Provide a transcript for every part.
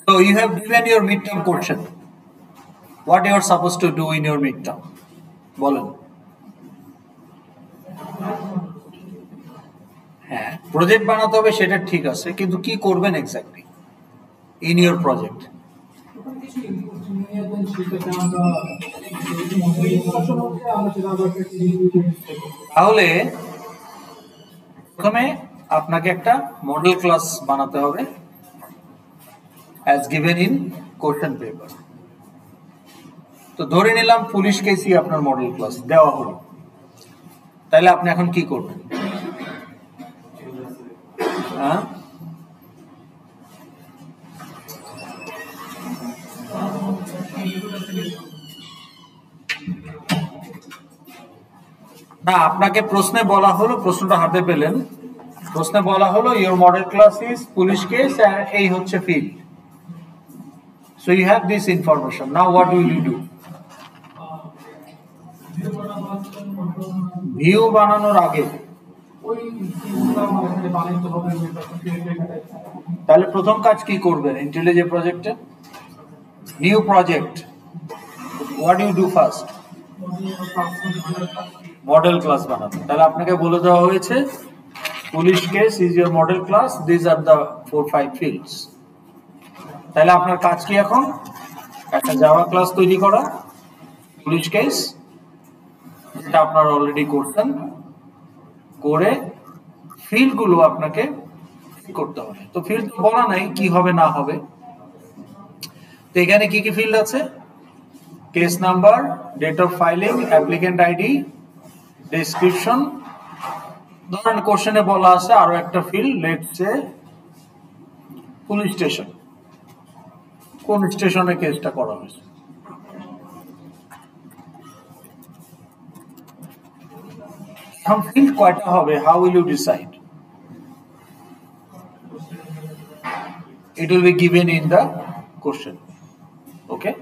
So you have given your midterm question. What you are supposed to do in your midterm? বলেন। হ্যাঁ, project বানাতে হবে সেটা ঠিক আছে, কিন্তু কি করবেন এক্স্যাক্টলি ইন ইউর প্রজেক্ট? তাহলে প্রথমে আপনাকে একটা মডেল ক্লাস বানাতে হবে as given in question paper। তো ধরে নিলাম পুলিশ কেসই আপনার মডেল ক্লাস দেওয়া হলো, তাহলে আপনি এখন কি করবেন? না, আপনাকে প্রশ্নে বলা হলো, প্রশ্নটা হাতে পেলেন, প্রশ্নে বলা হলো your model class is police case আর এই হচ্ছে field. So you have this information. Now what will you do? View বানানোর আগে তাহলে প্রথম কাজ কি করবেন ইন্টেলিজে প্রজেক্টে? New project, what you do first? Model class বানাতে। তাহলে আপনাকে বলে দেওয়া হয়েছে police case is your model class, this are the 4-5 fields. তাহলে আপনার কাজ কি এখন? একটা জাভা ক্লাস তৈরি করা পুলিশ কেস, যেটা আপনারা অলরেডি করতেন, করে ফিল্ড গুলো আপনাকে করতে হবে। তো ফিল্ড বলা নাই কি হবে না হবে। তো এখানে কি কি ফিল্ড আছে? Case number, date of filing, applicant ID, description. ধরেন কোশ্চেনে বলা আছে আরো একটা field, let's say police station, কোন স্টেশনে কেসটা করা হয়েছে। ফিল্ড কয়টা হবে? How will you decide? It will be given in the question. Okay?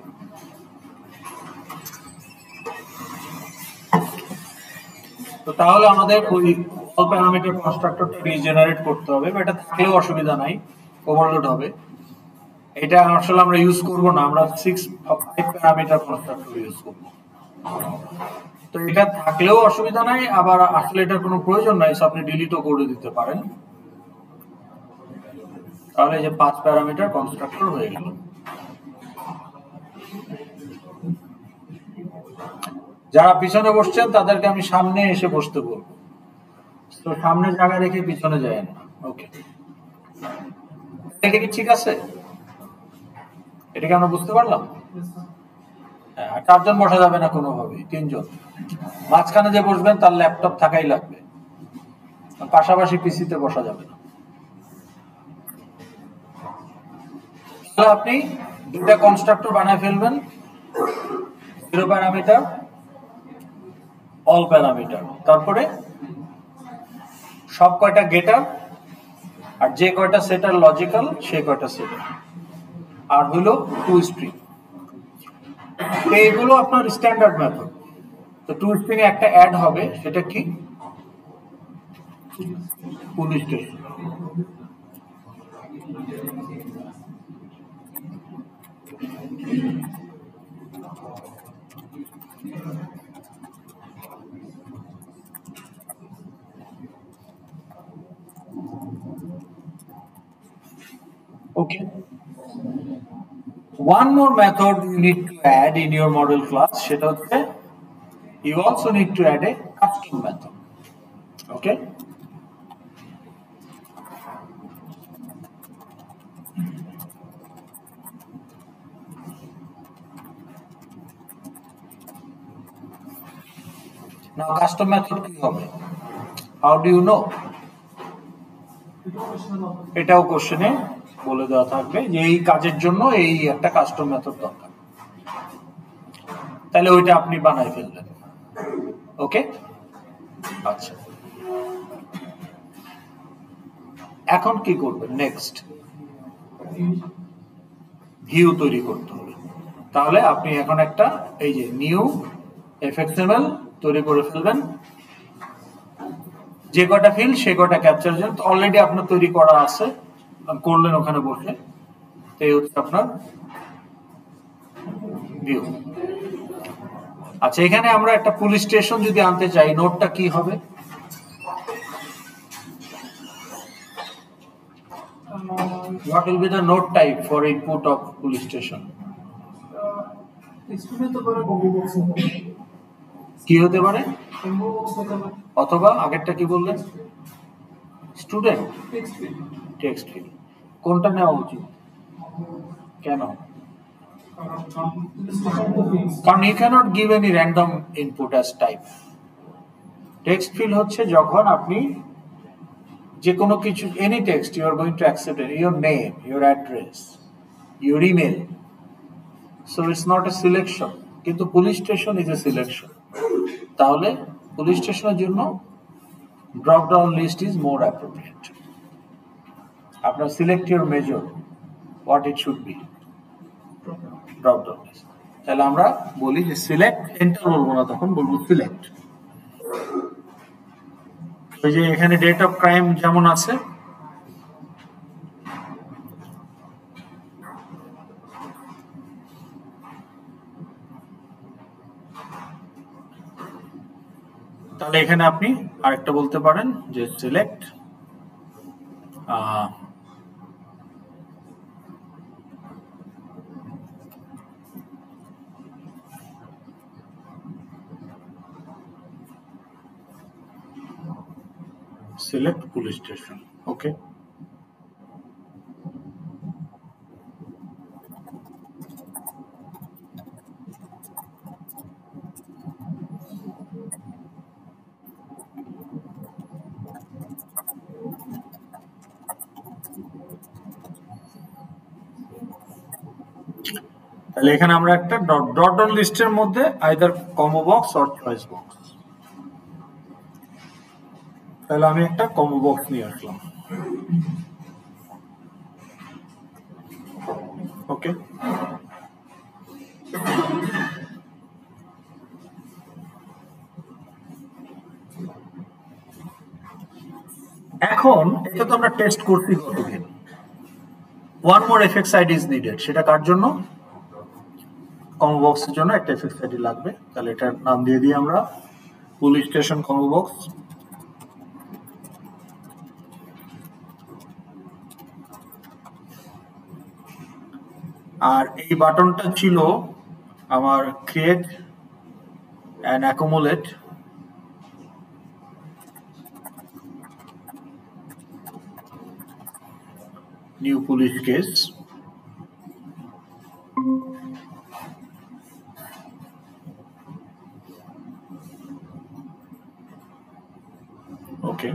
তো তাহলে আমাদের ওই অল প্যারামিটার কনস্ট্রাক্টরটা রিজেনারেট করতে হবে। এটা থাকলেও অসুবিধা নাই, ওভারলোড হবে। এটা আসলে আমরা ইউজ করব না, আমরা 5 প্যারামিটার কনস্ট্রাক্টর ইউজ করব। তো এটা থাকলেও অসুবিধা নাই, আবার আসলে এটার কোনো প্রয়োজন নাই, সো আপনি ডিলিটও করে দিতে পারেন। তাহলে যে 5 প্যারামিটার কনস্ট্রাক্টর হয়ে গেল। যারা পিছনে বসছেন তাদেরকে আমি সামনে এসে বসতে বলবো, তো সামনে জায়গা রেখে পিছনে যায় না। ওকে, এটা কি ঠিক আছে? এটাকে আমরা বুঝতে পারলাম? হ্যাঁ, 4 জন বসা যাবে না কোনোভাবে, 3 জন। মাঝখানে যে বসবেন তার ল্যাপটপ থাকাই লাগবে, পাশাপাশি পিসিতে বসা যাবে না। তাহলে আপনি দুটা কনস্ট্রাক্টর বানায় ফেলবেন, 0 প্যারামিটার, অল প্যারামিটার, তারপরে সব কয়টা গেটার, আর যে কয়টা সেটার লজিক্যাল সে কয়টা সেটার, আর হলো 2 স্ট্রিং। এইগুলো আপনার স্ট্যান্ডার্ড মেথড। তো 2 স্ট্রিং এ একটা অ্যাড হবে, সেটা কি? Police station. Okay. One more method you need to add in your model class, সেটা হচ্ছে you also need to add a custom method. Okay. Now custom method কি হবে? How do you know? এটাও কোশ্চেনে বলে দেওয়া থাকবে যে এই কাজের জন্য এই একটা কাস্টম মেথড দরকার, তাহলে ওইটা আপনি বানাই ফেললেন। ওকে, আচ্ছা, এখন কি করবেন? নেক্সট ভিউ তৈরি করতে হবে। তাহলে আপনি এখন একটা এই যে নিউ এফএক্সএমএল তৈরি করে ফেলবেন, যে কয়টা ফিল্ড সে কয়টা ক্যাপচার জন্য অলরেডি আপনার তৈরি করা আছে, করলেন ওখানে বসে। এই হচ্ছে আপনার ভিউ। আচ্ছা, এখানে আমরা একটা পুলিশ স্টেশন যদি আনতে চাই, নোটটা কি হবে? What will be the note type for input of police station? কি হতে পারে? অথবা আগেরটা কি বললেন? Student text feel. কোনটা নেওয়া উচিত? কেন? কারণ you cannot give any random input as type. Text feel হচ্ছে যখন আপনি যে কোনো কিছু, any text you are going to accept it, your name, your address, your email. So it's not a selection. কিন্তু police station is a selection. তাহলে police স্টেশনের জন্য drop down list is more appropriate. আপনার select your measure, what it should be. Drop down list. তাহলে আমরা বলি যে select, enter বলবো না, তখন বলবো select. ওই যে এখানে ডেট অফ ক্রাইম যেমন আছে, তাহলে এখানে আপনি আরেকটা বলতে পারেন যে সিলেক্ট পুলিশ স্টেশন। ওকে, তাহলে এখানে আমরা একটা ডট ডট লিস্টের মধ্যে either combo box or choice box. তাহলে আমি একটা কম্বো বক্স নিয়ে আসলাম। ওকে, এখন এটা তো আমরা টেস্ট করতে কতদিন, one more FX ID is needed. সেটা কার জন্য? কম্বো বক্সের জন্য একটা এফএক্স আইডি লাগবে। তাহলে এটার নাম দিয়ে দিই আমরা পুলিশ স্টেশন কম্বো বক্স। আর এই বাটনটা ছিল আমার create and accumulate new police case. Okay,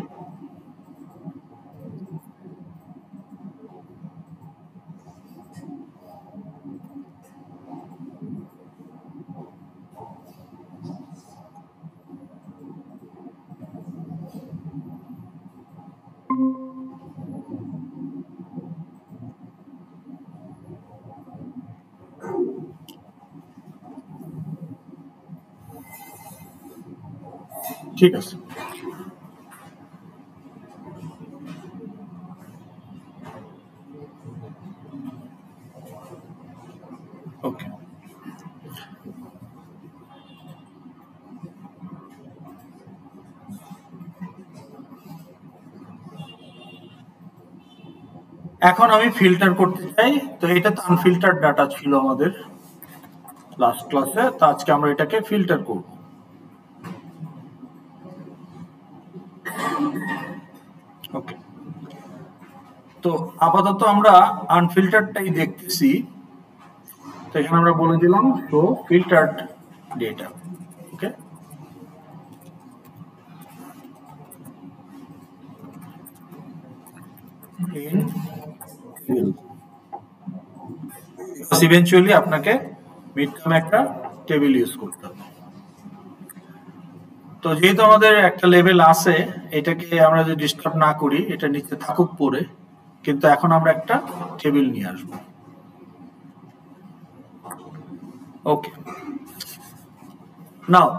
ঠিক আছে। ওকে, এখন আমি ফিল্টার করতে চাই। তো এটা তো আনফিল্টার ডাটা ছিল আমাদের লাস্ট ক্লাসে, তো আজকে আমরা এটাকে ফিল্টার করব। ওকে, তো আপাতত আমরা আনফিল্টারটাই দেখতেছি। তো এখানে আমরা বলে দিলাম শো ফিল্টার্ড ডেটা। ওকে, ইভেন্চুয়ালি আপনাকে মিডটার্ম একটা টেবিল ইউজ করতে হবে। তো যেহেতু আমাদের একটা লেভেল আছে, এটাকে আমরা যদি ডিস্টার্ব না করি, এটা নিচে থাকুক পরে, কিন্তু এখন আমরা একটা টেবিল নিয়ে আসব। ওকে, নাও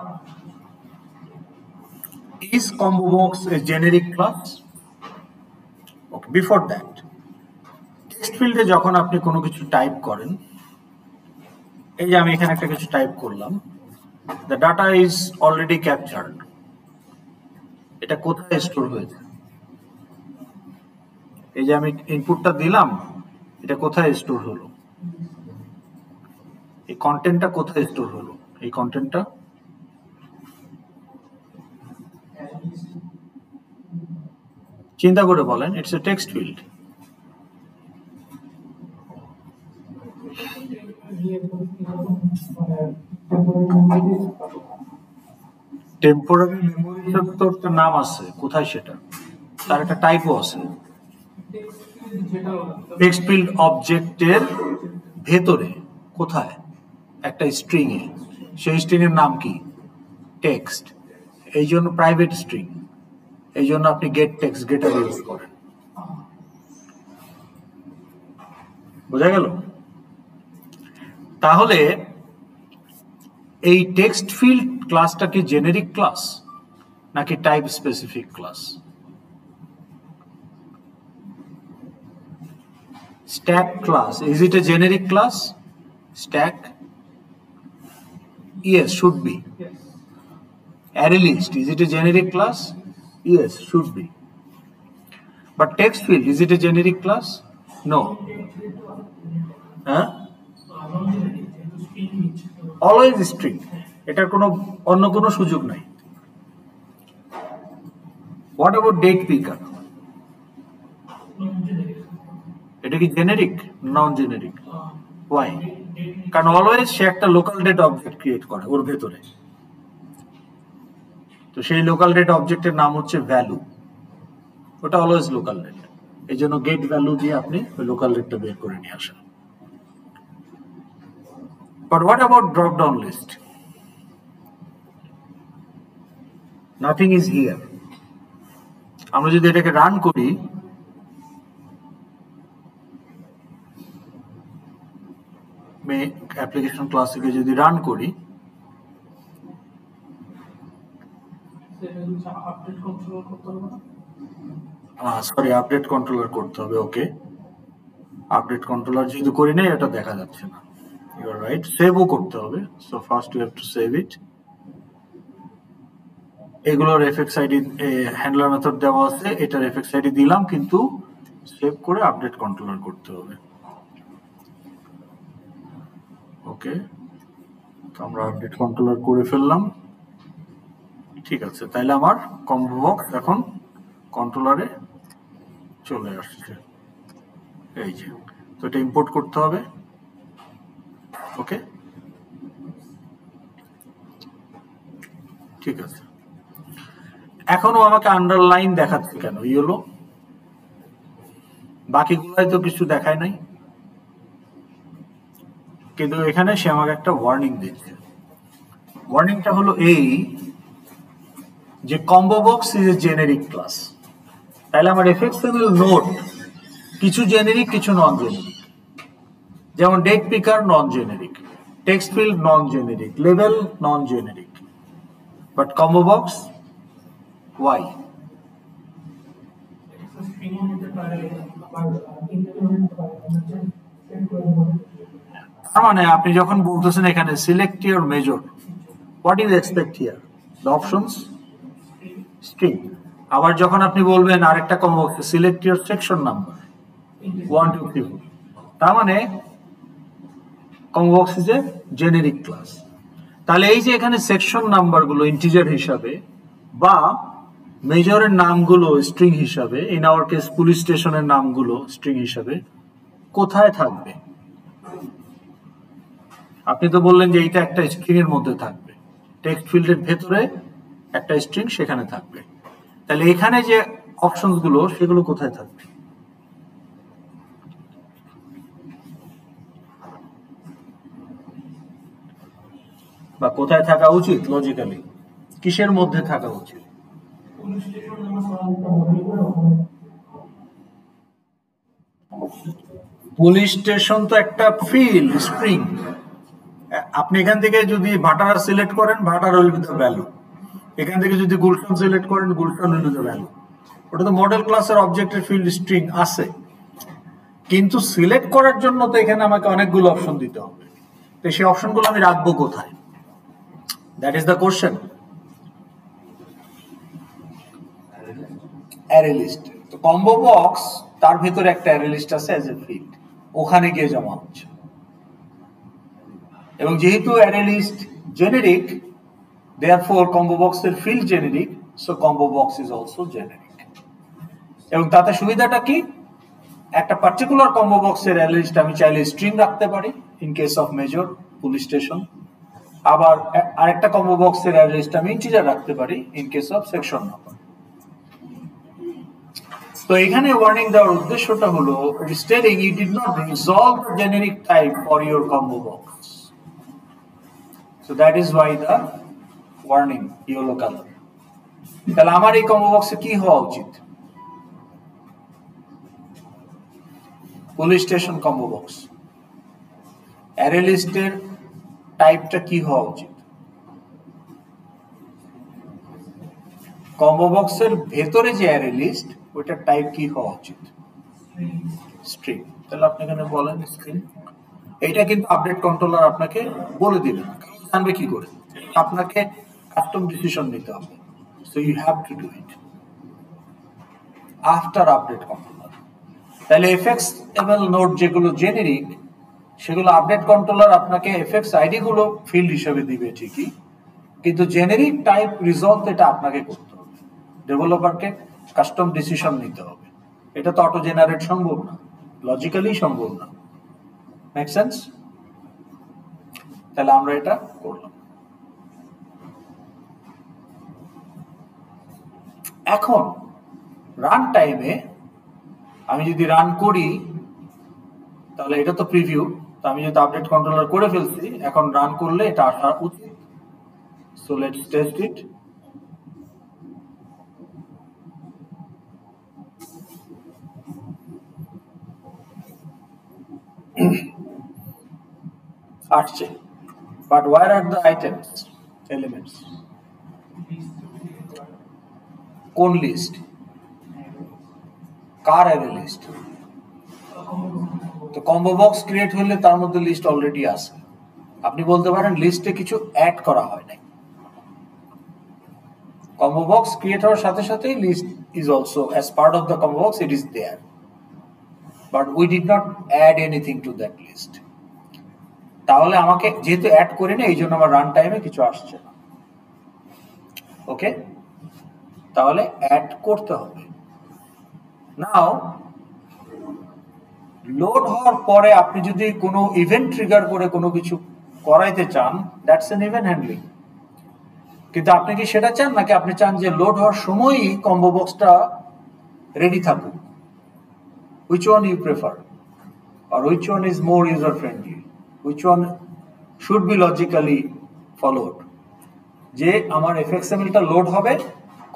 is combo box a generic class? Okay, before that, text ফিল্ডে যখন আপনি কোনো কিছু টাইপ করেন, এই যে আমি এখানে একটা কিছু টাইপ করলাম, the data is already captured, এটা কোথায় স্টোর হয়েছে? এই যে আমি ইনপুটটা দিলাম, এটা কোথায় স্টোর হলো? এই কন্টেন্টটা কোথায় স্টোর হলো? এই কন্টেন্টটা চিন্তা করে বলেন। It's a text field. Temporary memory তো একটা নাম আছে, কোথায় সেটা? তার একটা টাইপও আছে। টেক্সট ফিল্ড অবজেক্টের ভেতরে কোথায়? একটা স্ট্রিং এ। সেই স্ট্রিং এর নাম কি? টেক্সট। এই জন্য প্রাইভেট স্ট্রিং, এই জন্য আপনি গেট টেক্সট গেটার ইউজ করেন। বোঝা গেল? তাহলে এই টেক্সট ফিল্ড ক্লাসটা কি জেনেরিক ক্লাস নাকি type specific class? Stack class, is it a generic class? Stack? Yes, should be. Array list, is it a generic class? Yes, should be. But text field, is it a generic class? No. Huh? Always string. এটার কোনো অন্য কোনো সুযোগ নাই। What about date picker? এটা কি generic? নন generic. Y? কারণ always সে একটা লোকাল ডেটা অবজেক্ট ক্রিয়েট করে ওর ভেতরে, তো সেই লোকাল ডেটা অবজেক্টের নাম হচ্ছে ভ্যালু, ওটা অলওয়েজ লোকাল ডেট। এই জন্য গেট ভ্যালু দিয়ে আপনি ওই লোকাল ডেটটা বের করে নিয়ে আসেন। But what about drop down list? Nothing is here. আমরা যদি এটাকে রান করি, অ্যাপ্লিকেশন ক্লাসিকে যদি রান করি, সরি আপডেট কন্ট্রোলার করতে হবে। ওকে, আপডেট কন্ট্রোলার যেহেতু করি নাই এটা দেখা যাচ্ছে না। ইউ আর রাইট, সেভও করতে হবে। So first you have to save it. এগুলোর এফএক্স আইডি হ্যান্ডলার মেথড দেওয়া আছে, এটার এফএক্স আইডি দিলাম, কিন্তু সেভ করে আপডেট কন্ট্রোলার করতে হবে। ওকে, তো আমরা আপডেট কন্ট্রোলার করে ফেললাম। ঠিক আছে, তাইলে আমার কম্বো বক্স এখন কন্ট্রোলারে চলে আসছে। এই যে, তো এটা ইম্পোর্ট করতে হবে। ওকে, ঠিক আছে। এখনো আমাকে আন্ডারলাইন দেখাচ্ছে কেন? ইয়েলো, বাকিগুলাই তো কিছু দেখায় নাই, কিন্তু এখানে সে আমাকে একটা ওয়ার্নিং দিচ্ছে। ওয়ার্নিংটা হলো এই যে combo box is a generic class. তাহলে আমার এফএক্সএমএল নোট কিছু জেনেরিক কিছু নন জেনেরিক, যেমন date picker non generic, text field non generic, লেভেল non generic, but combo box why? তার মানে আপনি যখন বলতেছেন এখানে select your major, what you expect here? The options string. আবার যখন আপনি বলবেন আরেকটা combo box select your section number 1 2 3 4, তার মানে combo box is a generic class. তাহলে এই যে এখানে সেকশন নাম্বারগুলো ইন্টিজার হিসাবে বা মেজরের নামগুলো স্ট্রিং হিসাবে, ইন আওয়ার কেস পুলিশ স্টেশনের নামগুলো স্ট্রিং হিসাবে কোথায় থাকবে? আপনি তো বললেন যে এইটা একটা স্ট্রিং এর মধ্যে থাকবে, টেক্সট ফিল্ডের ভেতরে একটা স্ট্রিং সেখানে থাকবে। তাহলে এখানে যে অপশনস গুলো সেগুলো কোথায় থাকবে? বা কোথায় থাকা উচিত লজিক্যালি? কিসের মধ্যে থাকা উচিত? পুলিশ স্টেশন তো একটা ফিল্ড স্ট্রিং। আপনি এখান থেকে যদি ভাটারা সিলেক্ট করেন, ভাটার উইল বি দ্য ভ্যালু। এখান থেকে যদি গুলশান সিলেক্ট করেন, Gulshan will be the value. ওটা তো মডেল ক্লাসের অবজেক্টের ফিল্ড স্ট্রিং আছে, কিন্তু সিলেক্ট করার জন্য তো এখানে আমাকে অনেকগুলো অপশন দিতে হবে, তো সেই অপশনগুলো আমি রাখবো কোথায়? That is the question. Array list, তো কম্বো বক্স তার ভিতরে একটা অ্যারে লিস্ট আছে অ্যাজ এ ফিল্ড, ওখানে গিয়ে জমা হচ্ছে। এবং যেহেতু array list generic, therefore combo বক্সের field generic, so combo box is also generic. এবং তাতে সুবিধাটা কি? একটা পার্টিকুলার কম্বো বক্সের অ্যারে লিস্ট আমি চাইলে স্ট্রিং রাখতে পারি in case of major police station, আবার আরেকটা কম্বো বক্সের অ্যারে লিস্ট আমি ইন্টিজার রাখতে পারি in case of section number. তো এখানে ওয়ার্নিং দেওয়ার উদ্দেশ্যটা হলো it is telling you did not resolve the generic type for your combo box, so that is why the warning yellow color. তাহলে আমার এই কম্বো বক্সে কি হওয়া উচিত? Police station combo box, array লিস্টের টাইপটা কি হওয়া উচিত? কম্বো বক্সের ভেতরে যে অ্যারে লিস্ট ওইটার টাইপ কি হওয়া উচিত? স্ট্রিং। তাহলে আপনি এখানে বলেন স্ট্রিং। এইটা কিন্তু আপডেট কন্ট্রোলার আপনাকে বলে দিবে না, জানবে কি করে? আপনাকে কাস্টম ডিসিশন নিতে হবে, so you have to do it after update controller. তাহলে এফএক্স এমএল নোড যেগুলো জেনেরিক, সেগুলো আপডেট কন্ট্রোলার আপনাকে এফএক্স আইডি গুলো ফিল্ড হিসেবে দিবে ঠিকই, কিন্তু জেনেরিক টাইপ রিজলভ এটা আপনাকে করতে হবে, ডেভেলপারকে কাস্টম ডিসিশন নিতে হবে। এটা তো অটো জেনারেট সম্ভব না, লজিক্যালি সম্ভব না। Make sense? তাহলে আমরা এটা করলাম। এখন রান টাইমে আমি যদি রান করি, তাহলে এটা তো প্রিভিউ, তো আমি যদি আপডেট কন্ট্রোলার করে ফেলছি, এখন রান করলে এটা আসা উচিত। So let's test it. আসছে, but where are the items elements? কোন লিস্ট? কার অ্যারে লিস্ট? তো কম্বো বক্স ক্রিয়েট হলে তার মধ্যে লিস্ট অলরেডি আছে। আপনি বলতে পারেন লিস্টে কিছু অ্যাড করা হয় নাই। কম্বো বক্স ক্রিয়েট হওয়ার সাথে সাথেই list is also as part of the combo box, it is there, but we did not add anything to that list. তাহলে আমাকে যেহেতু অ্যাড করি না, এই জন্য আমার রান টাইমে কিছু আসছে না। ওকে, তাহলে অ্যাড করতে হবে। নাও লোড হওয়ার পরে আপনি যদি কোনো ইভেন্ট ট্রিগার করে কোনো কিছু করাইতে চান, দ্যাটস এন ইভেন্ট হ্যান্ডলিং। কিন্তু আপনি কি সেটা চান, নাকি আপনি চান যে লোড হওয়ার সময়ই কম্বো বক্সটা রেডি থাকুক? Which one you prefer, or which one is more user friendly? Which one should be logically followed? যে আমার fxml টা লোড হবে,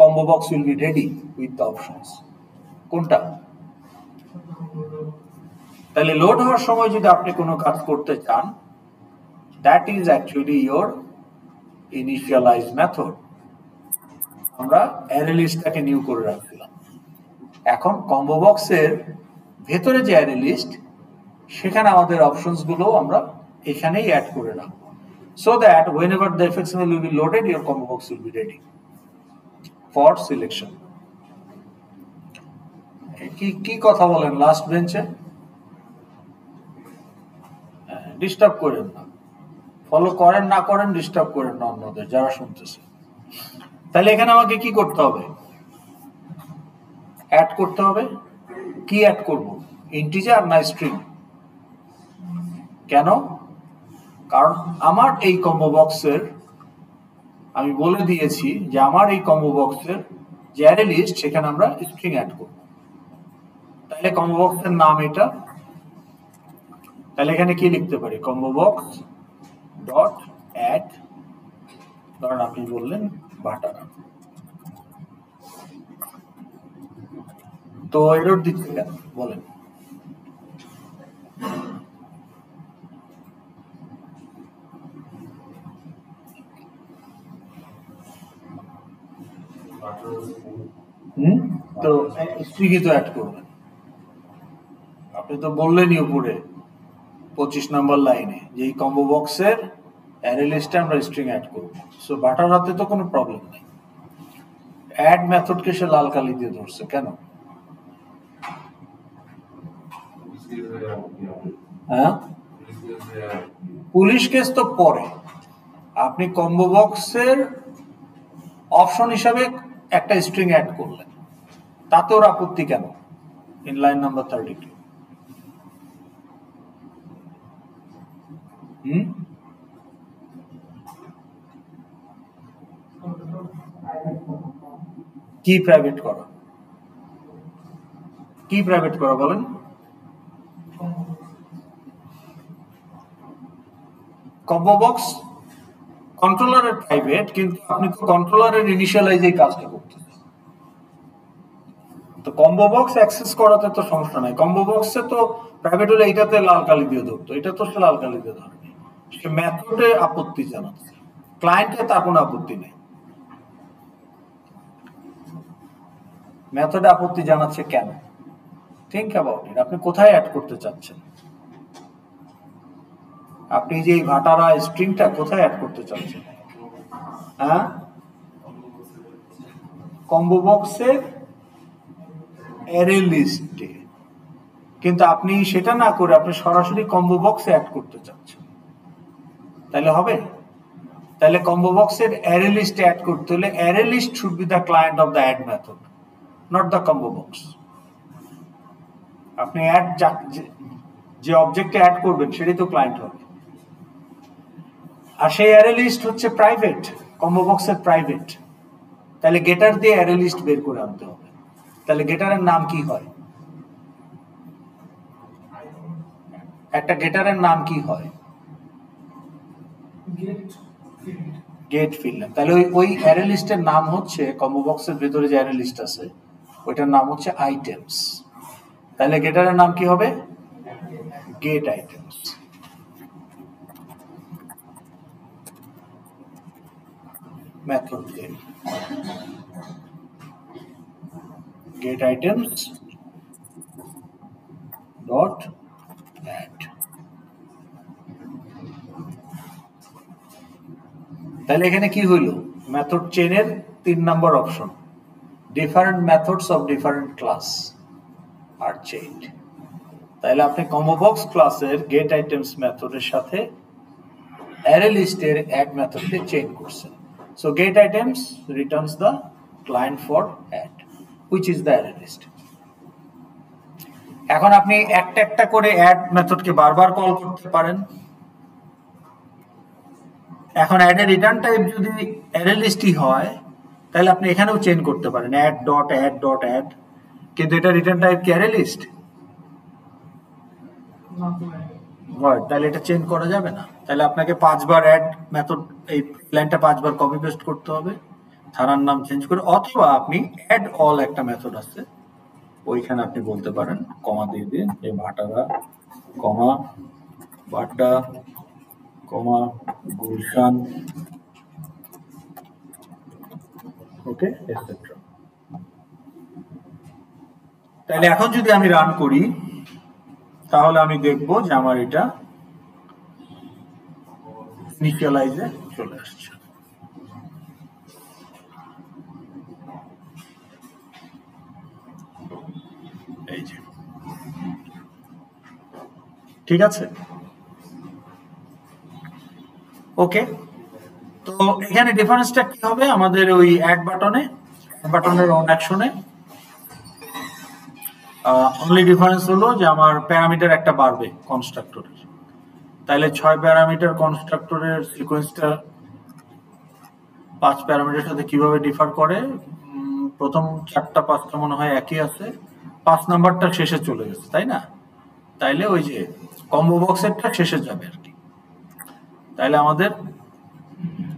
combo box will be ready with the options, কোনটা? তাহলে লোড হওয়ার সময় যদি আপনি কোনো কাজ করতে চান, that is actually your initialize method. আমরা অ্যারে লিস্টটাকে নিউ করে রাখছিলাম। এখন কম্বো বক্সের ভেতরে যে অ্যারে লিস্ট, সেখানে আমাদের অপশনস গুলো আমরা এখানেই অ্যাড করে রাখবো, so that whenever the fxml will be loaded, your combo box will be ready for selection. কি কথা বলেন লাস্ট বেঞ্চে? ডিস্টার্ব করেন না, ফলো করেন না করেন, ডিস্টার্ব করেন না অন্যদের যারা শুনতেছে। তাহলে এখানে আমাকে কি করতে হবে? অ্যাড করতে হবে। কি অ্যাড করব? ইন্টিজার না স্ট্রিং? কেন? কারণ আমার এই কম্বো বক্সের, আমি বলে দিয়েছি যে আমার এই কম্বো বক্সের যে অ্যারে লিস্ট, সেখানে আমরা স্ট্রিং অ্যাড করব। তাহলে কম্বো বক্সের নাম এটা। তাহলে এখানে কি লিখতে পারি? কম্বো বক্স ডট অ্যাড, ধরেন আপনি বললেন বাটার। তো এরর দিচ্ছে কেন বলেন? তো স্ট্রিংই তো অ্যাড করবেন। আপনি তো বললেনই উপরে 25 নম্বর লাইনে যে এই কম্বো বক্সের অ্যারে লিস্টে আমরা স্ট্রিং অ্যাড করব। সো বাটার হাতে তো কোনো প্রবলেম নেই। অ্যাড মেথডকে সে লাল কালি দিয়ে ধরছে কেন? হ্যাঁ, পুলিশ কেস তো পরে, আপনি কম্বো বক্সের অপশন হিসাবে একটা স্ট্রিং অ্যাড করলেন, তাতে ওর আপত্তি কেন? ইন লাইন নাম্বার 32 কি প্রাইভেট করা, কি প্রাইভেট করা বলেন? কম্বো বক্স কন্ট্রোলারের প্রাইভেট, কিন্তু আপনি তো কন্ট্রোলারের ইনিশিয়ালাইজে কাজটা করতেছেন। তো কম্বো বক্স অ্যাক্সেস করাতে তো সমস্যা নাই। কম্বো বক্সে তো প্রাইভেট হলে এইটাতে লাল কালি দিয়ে ধরতো, এটা তো সে লাল কালি দিয়ে ধরেনি, সে মেথডে আপত্তি জানাচ্ছে, ক্লায়েন্টে তার কোনো আপত্তি নেই। মেথডে আপত্তি জানাচ্ছে কেন? Think about it. আপনি কোথায় অ্যাড করতে চাচ্ছেন? আপনি যে এই ভাটারা স্ট্রিংটা কোথায় অ্যাড করতে চাচ্ছেন? হ্যাঁ, কম্বো বক্সের অ্যারে লিস্টে, কিন্তু আপনি সেটা না করে আপনি সরাসরি কম্বো বক্সে অ্যাড করতে চাচ্ছেন, তাহলে হবে? তাহলে কম্বো বক্সের অ্যারে লিস্টে অ্যাড করতে হলে array list should be the client of the add method, not the combo box. আপনি অ্যাড যে অবজেক্টে অ্যাড করবেন সেটাই তো ক্লায়েন্ট হবে, আর সেই অ্যারে লিস্ট হচ্ছে প্রাইভেট, কম্বো বক্সের প্রাইভেট। তাহলে গেটার দিয়ে অ্যারে লিস্ট বের করে আনতে হবে। তাহলে গেটারের নাম কি হয়? একটা গেটারের নাম কি হয়? Get field. তাহলে ওই অ্যারে লিস্টের নাম হচ্ছে, কম্বো বক্সের ভেতরে যে অ্যারে লিস্ট আছে ওইটার নাম হচ্ছে আইটেমস। তাহলে গেটারের নাম কি হবে? Get items. Method get items dot add। তাহলে এখানে কি হইল? মেথড চেইনের 3 নম্বর অপশন, different methods of different class are chained. তাহলে আপনি কম্বো বক্স ক্লাসের গেট আইটেমস মেথডের সাথে অ্যারে লিস্টের অ্যাড মেথডকে চেইন করছেন। So get items returns the client for add which is the array list। এখন আপনি একটা একটা করে অ্যাড মেথডকে বারবার কল করতে পারেন। এখন অ্যাড এর রিটার্ন টাইপ যদি অ্যারে লিস্টই হয় তাহলে আপনি এখানেও চেঞ্জ করতে পারেন add dot add dot add, কিন্তু এটা রিটার্ন টাইপ কি অ্যারে লিস্ট? হয়, তাহলে এটা চেঞ্জ করা যাবে না। তাহলে আপনাকে 5 বার অ্যাড মেথড, এই লাইনটা 5 বার কপি পেস্ট করতে হবে, থানার নাম চেঞ্জ করে, অথবা আপনি অ্যাড অল একটা মেথড আছে ওইখানে আপনি বলতে পারেন কমা দিয়ে দিয়ে এই ভাটারা কমা বাড্ডা কমা গুলশান, ওকে এটসেট্রা। তাহলে এখন যদি আমি রান করি তাহলে আমি দেখবো যে আমার এটা ইনিশিয়ালাইজে চলে আসছে। এই যে ঠিক আছে, ওকে। তো এখানে ডিফারেন্সটা কি হবে? আমাদের ওই অ্যাড বাটনের অন অ্যাকশনে অনলি ডিফারেন্স হলো যে আমার প্যারামিটার একটা বাড়বে কনস্ট্রাক্টরের। তাহলে 6 প্যারামিটার কনস্ট্রাক্টরের সিকোয়েন্সটা 5 প্যারামিটারের সাথে কিভাবে ডিফার করে, প্রথম 4টা 5টা মনে হয় একই আছে, 5 নাম্বারটা শেষে চলে গেছে, তাই না? তাইলে ওই যে কম্বো বক্সেরটা শেষে যাবে আর কি। তাহলে আমাদের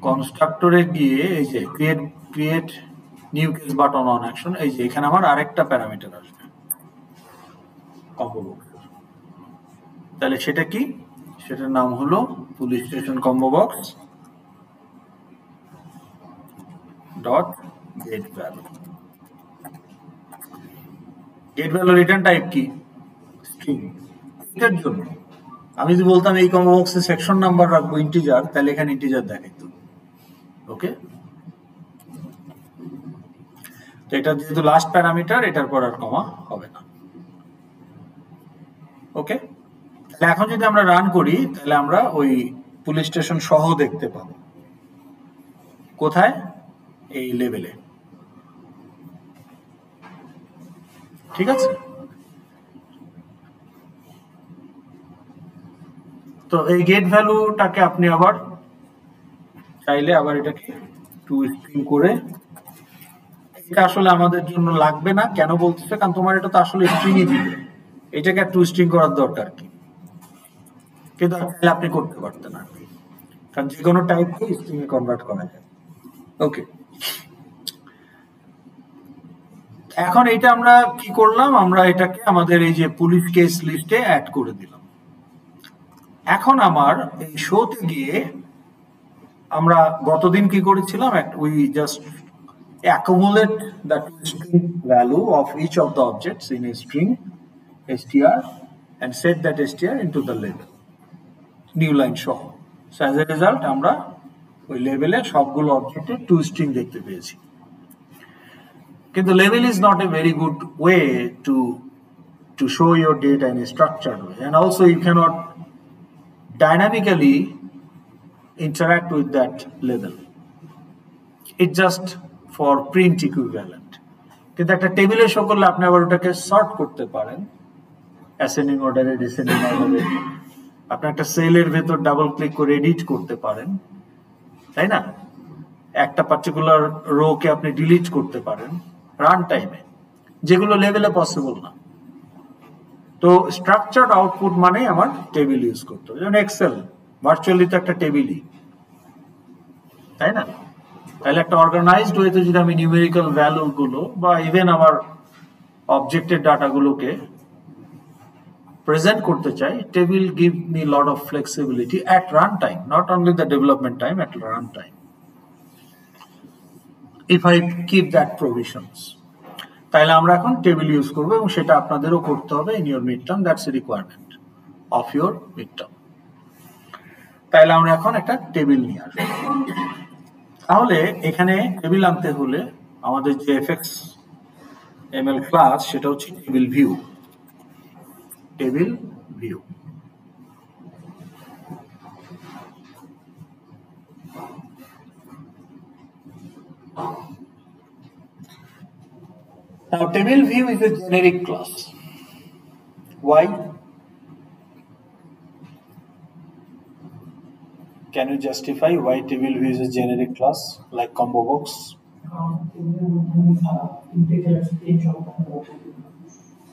কনস্ট্রাক্টরে গিয়ে এই যে create new case button on action, এই যে এখানে আমার আরেকটা প্যারামিটার আসবে কম্বো বক্স। তাহলে সেটা কি? সেটার নাম হলো police station combo box dot get value. Get value return type কি? স্ট্রিং এটার জন্য আমি যদি বলতাম এই কম্বো বক্সে সেকশন নাম্বার রাখবো ইন্টিজার, তাহলে এখানে ইন্টিজার দেখাইতো। ওকে, তো এটা যেহেতু লাস্ট প্যারামিটার, এটার পর আর কমা হবে না। ওকে, তাহলে এখন যদি আমরা রান করি তাহলে আমরা ওই পুলিশ স্টেশন সহ দেখতে পাবো। কোথায়? এই লেভেলে। ঠিক আছে, তো এই গেট ভ্যালুটাকে আপনি আবার চাইলে আবার এটাকে টু স্ট্রিং করে, এটা আসলে আমাদের জন্য লাগবে না। কেন বলতেছে? কারণ তোমার এটা তো আসলে স্ট্রিংই দিবে, এটাকে টু স্ট্রিং করার দরকার কি? কিন্তু আপনি করতে পারতেন আর কি, কারণ যে কোনো টাইপকে স্ট্রিং এ কনভার্ট করা যায়। ওকে, এখন এটা আমরা কি করলাম? আমরা এটাকে আমাদের এই যে পুলিশ কেস লিস্টে অ্যাড করে দিলাম। এখন আমার এই শোতে গিয়ে আমরা গতদিন কি করেছিলাম? We just accumulate the string value of each of the objects in a string str and set that str into the label new line show. So as a result আমরা ওই লেভেলে সবগুলো অবজেক্টের টু স্ট্রিং দেখতে পেয়েছি। কিন্তু level is not a very good way to show your data in a structured way, and also you cannot dynamically interact with that level. It's just for print equivalent. কিন্তু একটা টেবিলে show করলে আপনি আবার ওটাকে সর্ট করতে পারেন ascending অর্ডারে, ডিসেন্ডিং অর্ডারে। আপনি একটা সেলের ভেতর ডাবল ক্লিক করে এডিট করতে পারেন, তাই না? একটা পার্টিকুলার রো কে আপনি ডিলিট করতে পারেন রান টাইমে, যেগুলো লেভেলে পসিবল না। তো স্ট্রাকচার্ড আউটপুট মানে আমার টেবিল ইউজ করতে হবে। যেমন এক্সেল ভার্চুয়ালি তো একটা টেবিলই, তাই না? তাহলে একটা অর্গানাইজড ওয়েতে যদি আমি নিউমেরিক্যাল ভ্যালু গুলো বা ইভেন আমার অবজেক্টের ডাটাগুলোকে প্রেজেন্ট করতে চাই, table give me lot of flexibility at run time, not only the development time, at run time if I keep that provisions. তাহলে আমরা এখন টেবিল ইউজ করবো, এবং সেটা আপনাদেরও করতে হবে in your mid term. That's a requirement of your mid term. তাহলে আমরা এখন একটা টেবিল নিয়ে আসবো। তাহলে এখানে টেবিল আনতে হলে আমাদের যে fxml ক্লাস, সেটা হচ্ছে table view. Table view now table view is a generic class. Why? Can you justify why table view is a generic class like combo box?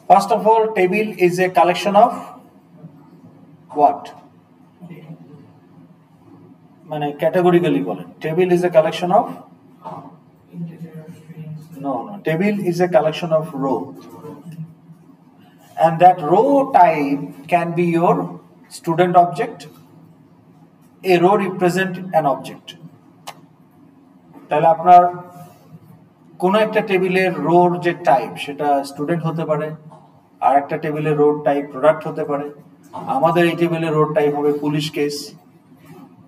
First of all, table is a collection of what? মানে categorically বলেন, table is a collection of no, table is a collection of row, and that row type can be your student object. A row represent an object. তাহলে আপনার কোন একটা টেবিলের রোর যে type সেটা student হতে পারে, আর একটা টেবিলের রোর টাইপ প্রোডাক্ট হতে পারে। আমাদের এই টেবিলের রোর টাইপ হবে পুলিশ কেস।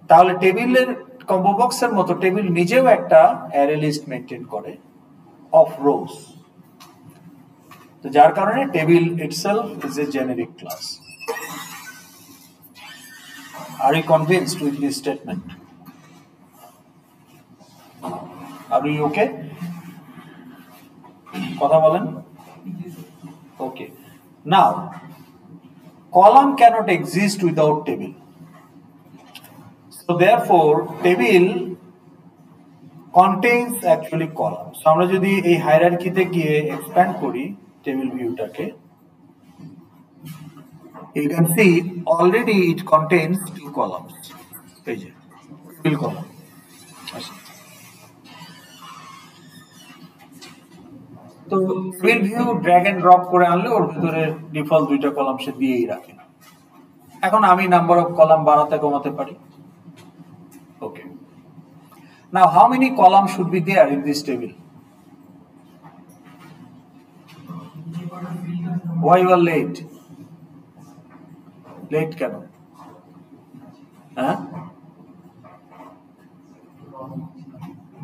তাহলে টেবিলের কম্বো বক্সের মতো টেবিল নিজেও একটা অ্যারে লিস্ট মেইনটেইন করে অফ রোস। তো যার কারণে table itself is a generic class. Are you convinced with this statement? Are you okay? কথা বলেন। Okay. Now, column cannot exist without table. So therefore, table contains actually columns. So আমরা যদি এই হায়ারার্কিতে গিয়ে expand করি table ভিউটাকে, you can see already it contains two columns. Page table column. তো table view drag and drop করে আনলে ওর ভিতরে default দুইটা কলাম সে দিয়েই রাখে। এখন আমি নাম্বার অফ কলাম বাড়াতে কমাতে পারি। Okay, now how many column should be there in this table? Why you are late? Late কেন? হ্যাঁ,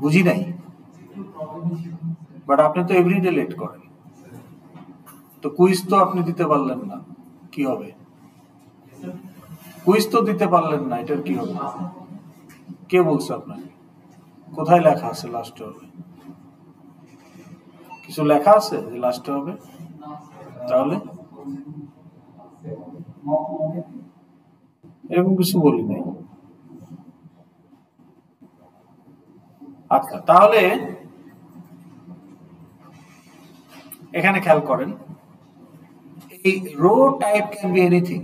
বুঝি নাই। বাট আপনি তো এভরিডে লেট করেন, তো কুইজ তো আপনি দিতে পারলেন না, কি হবে? কুইজ তো দিতে পারলেন না, এটার কি হবে? কে বলছে আপনাকে? কোথায় লেখা আছে লাস্টে হবে? কিছু লেখা আছে যে লাস্টে হবে? তাহলে এরকম কিছু বলি নাই। আচ্ছা, তাহলে এখানে খেয়াল করেন, এই row type can be anything,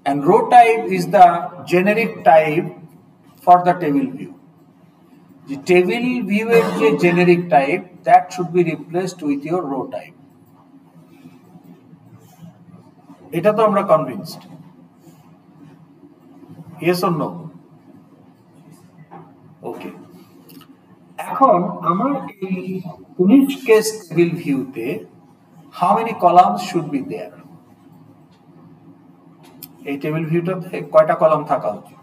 and row type is the generic type for the table view. The table view এর যে generic type, that should be replaced with your row type. এটা তো আমরা convinced. Yes or no? Okay. এখন আমার এই police case table ভিউতে how many columns should be there? এই টেবিল ভিউটাতে কয়টা কলাম থাকা উচিত?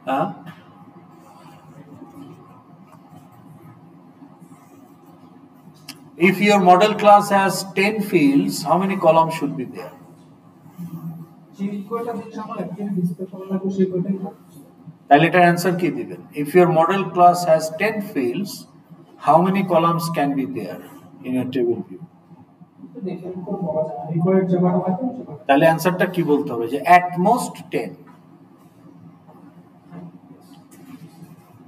হ্যাঁ, if your model class has 10 fields, how many columns should be there? তাহলে এটার অ্যান্সার কি দিবেন? If your model class has 10 fields, how many columns can be there in your table view? তাহলে অ্যান্সারটা কি বলতে হবে? যে at most 10,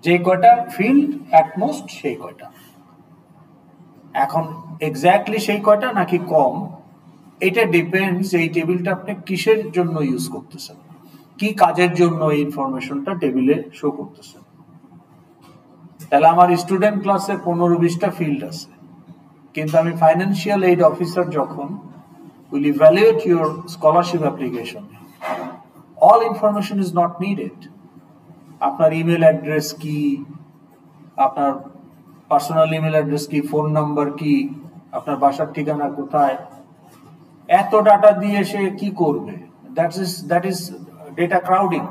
যে কয়টা ফিল্ড at most সেই কয়টা। এখন এক্স্যাক্টলি সেই কয়টা নাকি কম, এটা ডিপেন্ডস এই টেবিলটা আপনি কিসের জন্য ইউজ করতেছেন, কি কাজের জন্য এই ইনফরমেশনটা টেবিলে শো করতেছেন। তাহলে আমার স্টুডেন্ট ক্লাসে 15-20টা ফিল্ড আছে, কিন্তু আমি ফাইন্যান্সিয়াল এইড অফিসার যখন will evaluate your scholarship application, all information is not needed. আপনার ইমেল অ্যাড্রেস কি, আপনার পার্সোনাল ইমেল অ্যাড্রেস কি, ফোন নাম্বার কি, আপনার বাসার ঠিকানা কোথায়, এত ডাটা দিয়ে সে কি করবে? দ্যাট ইজ ডেটা ক্রাউডিং,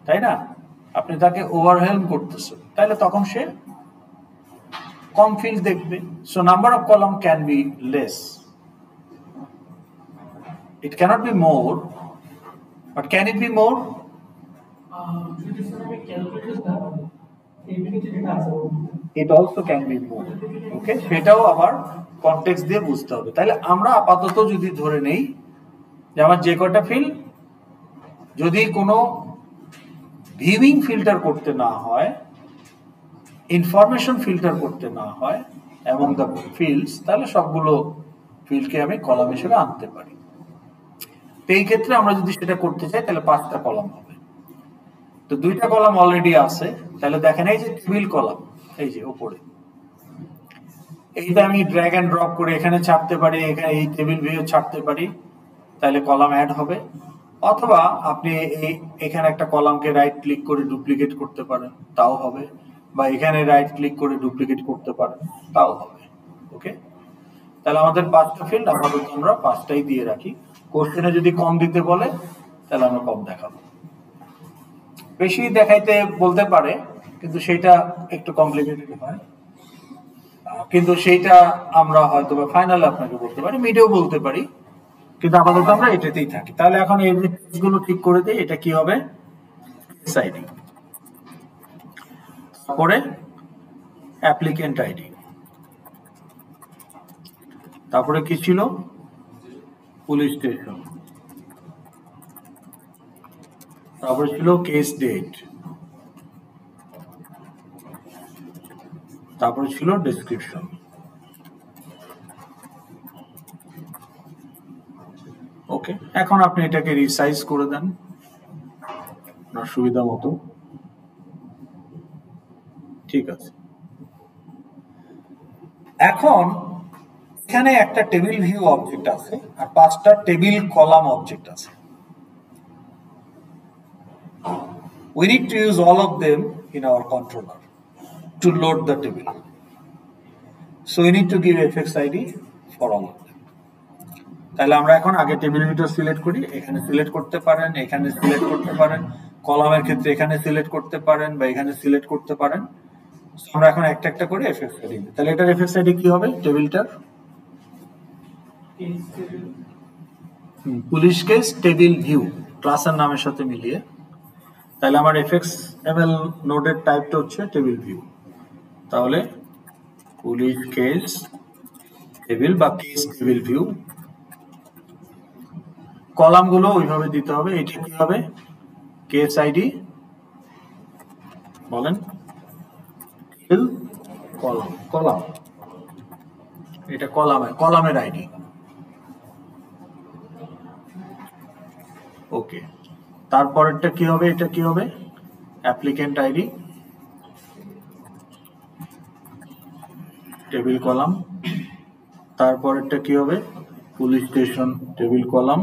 তাই না? আপনি তাকে ওভারহেলম করতেছেন, তাহলে তখন সে কম ফিল্ড দেখবে। So number of column can be less, it cannot be more, but can it be more? It also can be more. Okay, সেটাও আবার কনটেক্সট দিয়ে বুঝতে হবে। তাহলে আমরা আপাতত যদি ধরে নেই যে আমার যে কয়টা ফিল্ড, যদি কোনো ভিউইং ফিল্টার করতে না হয়, ইনফরমেশন ফিল্টার করতে না হয় এবং দ্য ফিল্ডস, তাহলে সবগুলো ফিল্ডকে আমি কলাম হিসেবে আনতে পারি। তো এই ক্ষেত্রে আমরা যদি সেটা করতে চাই তাহলে 5টা কলাম হবে। তো 2টা কলাম অলরেডি আছে, তাহলে দেখেন এই যে টেবিল কলাম, এই যে উপরে, এইটা আমি ড্র্যাগ এন্ড ড্রপ করে এখানে ছাড়তে পারি, এখানে এই টেবিল ভিউ ছাড়তে পারি, তাহলে কলাম অ্যাড হবে। অথবা আপনি এখানে একটা কলামকে রাইট ক্লিক করে ডুপ্লিকেট করতে পারেন, তাও হবে, বা এখানে রাইট ক্লিক করে ডুপ্লিকেট করতে পারেন, তাও হবে। ওকে, তাহলে আমাদের 5টা ফিল্ড আপাতত আমরা 5টাই দিয়ে রাখি। কোশ্চেনে যদি কম দিতে বলে তাহলে আমরা কম দেখাবো, বেশি দেখাইতে বলতে পারে, কিন্তু সেটা একটু কমপ্লিকেটেড হয়, কিন্তু সেইটা আমরা হয়তো বা ফাইনাল আপনাকে বলতে পারি, মিডিয়াও বলতে পারি, কিন্তু আপাতত আমরা এটাতেই থাকি। তাহলে এখন এই গুলো ঠিক করে দিই, এটা কি হবে? এসআইডি, তারপরে অ্যাপ্লিকেন্ট আইডি, তারপরে কি ছিল? পুলিশ স্টেশন, তারপরে ছিল কেস ডেট, তারপরে ছিল ডেসক্রিপশন। ওকে, এখন আপনি এটাকে রিসাইজ করে দেন আপনার সুবিধা মতো। ঠিক আছে, এখন এখানে একটা টেবিল ভিউ অবজেক্ট আছে আর 5টা টেবিল কলাম অবজেক্ট আছে। We need to use all of them in our controller to load the table. So we need to give fx id for all of them. তাহলে আমরা এখন আগে table ভিউটা select করি, এখানে সিলেক্ট করতে পারেন, এখানে সিলেক্ট করতে পারেন, কলামের ক্ষেত্রে এখানে সিলেক্ট করতে পারেন বা এখানে সিলেক্ট করতে পারেন। আমরা এখন একটা একটা করে এফএক্স আইডি দিই। তাহলে এটার এফএক্স আইডি কি হবে? টেবিলটার পুলিশ কেস টেবিল ভিউ ক্লাসের নামের সাথে মিলিয়ে। তাহলে আমার এফএক্স এমএল নোডের টাইপটা হচ্ছে টেবিল ভিউ। তাহলে পুলিশ কেস টেবিল বা কেস টেবিল ভিউ। কলামগুলো ওইভাবে দিতে হবে। এটা কি হবে? কেস আইডি বলেন, কলাম, কলাম, এটা কলামের আইডি। ওকে, তারপরেরটা কি হবে? এটা কি হবে? Applicant ID table column. তারপরেরটা কি হবে? Police station table column.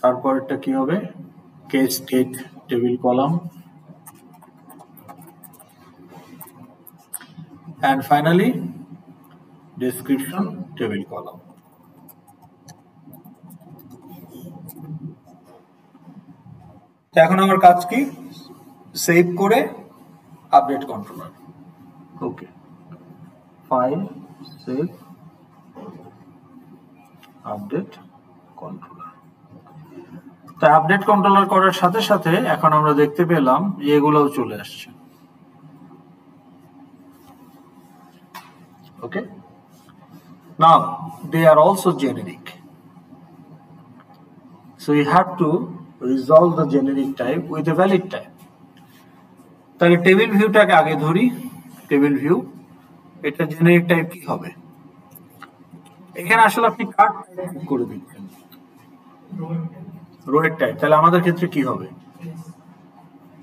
তারপরেরটা কি হবে? Case state table column. and finally description table column. এখন আমার কাজ কি? সেভ করে আপডেট কন্ট্রোলার। ওকে, ফাইল, সেভ, আপডেট কন্ট্রোলার। তা আপডেট কন্ট্রোলার করার সাথে সাথে এখন আমরা দেখতে পেলাম যে এগুলোও চলে আসছে। ওকে, now they are also generic, so you have to resolve the generic type with a valid type. তাহলে টেবিল ভিউটাকে আগে ধরি। টেবিল ভিউ, এটা জেনারিক টাইপ কি হবে? এখানে আসলে আপনি কার টাইপ করে দিচ্ছেন? রোয়ের টাইপ। তাহলে আমাদের ক্ষেত্রে কি হবে?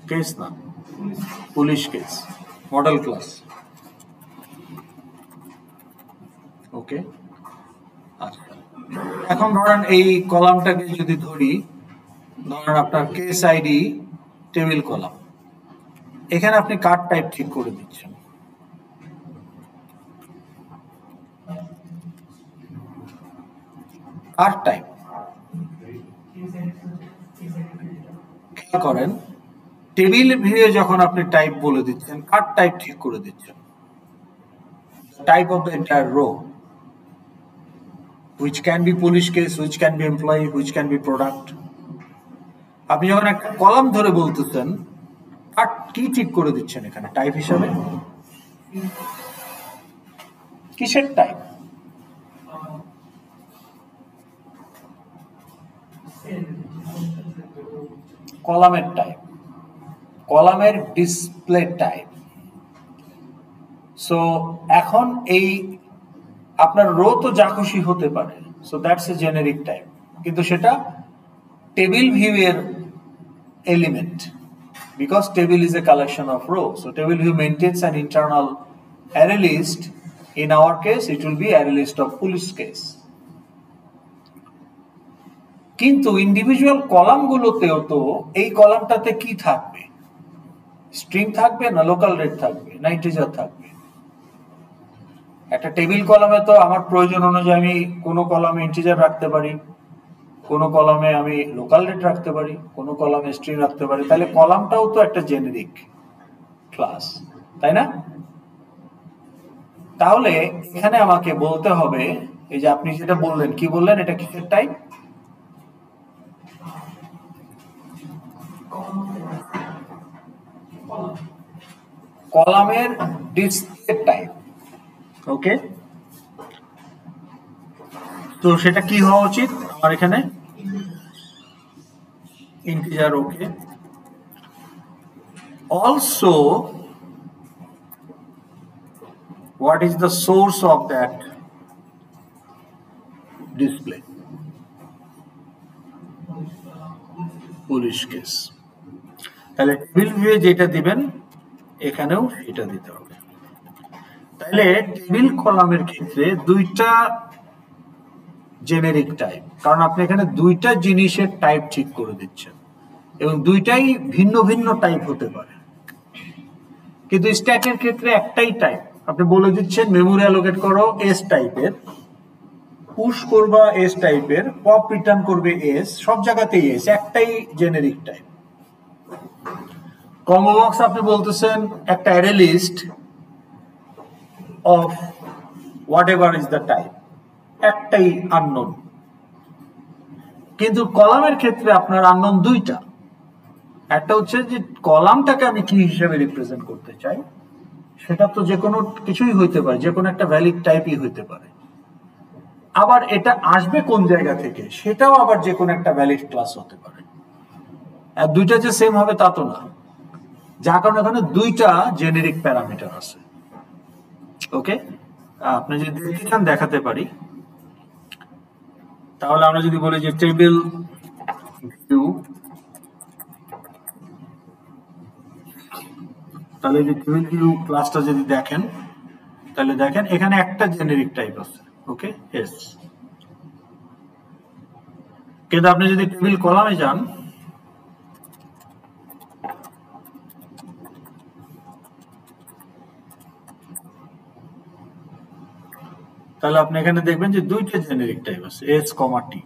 কেস না, পুলিশ কেস মডেল ক্লাস। ওকে, আচ্ছা, এখন ধরেন এই কলামটাকে যদি ধরি, ধরেন আপনার কেস আইডি টেবিল কলাম, এখানে আপনি কার টাইপ ঠিক করে দিচ্ছেন। কার টাইপ খেয়াল করেন, টেবিল ভিউয়ে যখন আপনি টাইপ বলে দিচ্ছেন, কার টাইপ ঠিক করে দিচ্ছেন? Type of the entire row, which can be police case, which can be employee, which can be product. আপনি যখন একটা কলাম ধরে বলতেছেন, কার কি ঠিক করে দিচ্ছেন এখানে টাইপ হিসাবে? কিসের টাইপ? কলামের টাইপ, কলামের ডিসপ্লে টাইপ। সো এখন এই আপনার রো তো যা খুশি হতে পারে, so that's a generic type, কিন্তু সেটা টেবিল ভিউ এর element, because table is a collection of rows. So table view maintains an internal array list. In our case, it will be array list of police case. কিন্তু individual কলামগুলোতেও তো এই কলামটাতে কি থাকবে? String থাকবে না local rate থাকবে না integer থাকবে? একটা টেবিল কলামে তো আমার প্রয়োজন অনুযায়ী আমি কোনো কলামে ইন্টিজার রাখতে পারি, কোনো কলামে আমি লোকাল রেট রাখতে পারি, কোনো কলামে স্ট্রিং রাখতে পারি। তাহলে কলামটাও তো একটা জেনেরিক ক্লাস, তাই না? তাহলে এখানে আমাকে বলতে হবে, এই যে আপনি যেটা বললেন, কি বললেন, এটা কিসের টাইপ? কলামের ডিসপ্লে টাইপ। ওকে, তো সেটা কি হওয়া উচিত আমার এখানে? Integer. Okay, also what is the source of that display? Police case. তাহলে টেবিল ভিউ যেটা দিবেন এখানেও এটা দিতে হবে। তাহলে টেবিল কলামের ক্ষেত্রে দুইটা জেনেরিক টাইপ, কারণ আপনি এখানে দুইটা জিনিসের টাইপ ঠিক করে দিচ্ছেন এবং দুইটাই ভিন্ন ভিন্ন টাইপ হতে পারে, কিন্তু স্ট্যাকের ক্ষেত্রে একটাই টাইপ, আপনি বলে দিচ্ছেন মেমোরি অ্যালোকেট করো এস টাইপের, পুশ করবা এস টাইপের, পপ রিটার্ন করবে এস, সব জায়গাতেই এস, একটাই জেনেরিক টাইপ। কম্বো বক্স আপনি বলতেছেন একটা array list of whatever is the type, একটাই আননোন। কিন্তু কলামের ক্ষেত্রে আপনার আননোন দুইটা, একটা হচ্ছে যে কলামটাকে আমি কি হিসেবে রিপ্রেজেন্ট করতে চাই, সেটা তো যে কোনো কিছুই হইতে পারে, যে কোনো একটা ভ্যালিড টাইপই হইতে পারে। আবার এটা আসবে কোন জায়গা থেকে সেটাও আবার যে কোনো একটা ভ্যালিড ক্লাস হতে পারে। আর দুইটা যে সেম হবে তা তো না, যার কারণে এখানে দুইটা জেনেরিক প্যারামিটার আছে। ওকে, আপনি যদি দেখতে চান দেখাতে পারি। তাহলে আমরা যদি বলি যে টেবিল ভিউ, তাহলে যে টেবিল ভিউ ক্লাসটা যদি দেখেন, তাহলে দেখেন এখানে একটা জেনেরিক টাইপ আছে, ওকে এস। কিন্তু আপনি যদি টেবিল কলামে যান, তাহলে আপনি এখানে দেখবেন যে দুইটা জেনেরিক টাইপ আছে, এস কমা টি।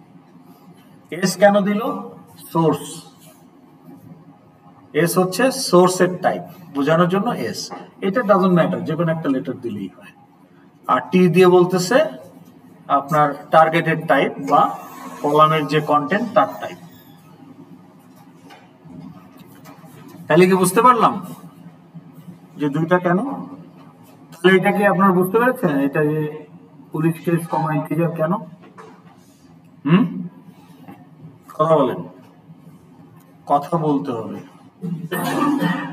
এস কেন দিল? সোর্স, এস হচ্ছে সোর্সের টাইপ বোঝানোর জন্য এস, এটা ডাজন্ট ম্যাটার, যে কোনো একটা লেটার দিলেই হয়। আর টি দিয়ে বলতেছে আপনার টার্গেটেড টাইপ বা কলামের যে কন্টেন্ট তার টাইপ। তাহলে কি বুঝতে পারলাম যে দুইটা কেন? তাহলে এটা কি আপনারা বুঝতে পেরেছেন এটা যে পুলিশ কেস কমা ইন্টিজার কেন? কথা বলেন, কথা বলতে হবে।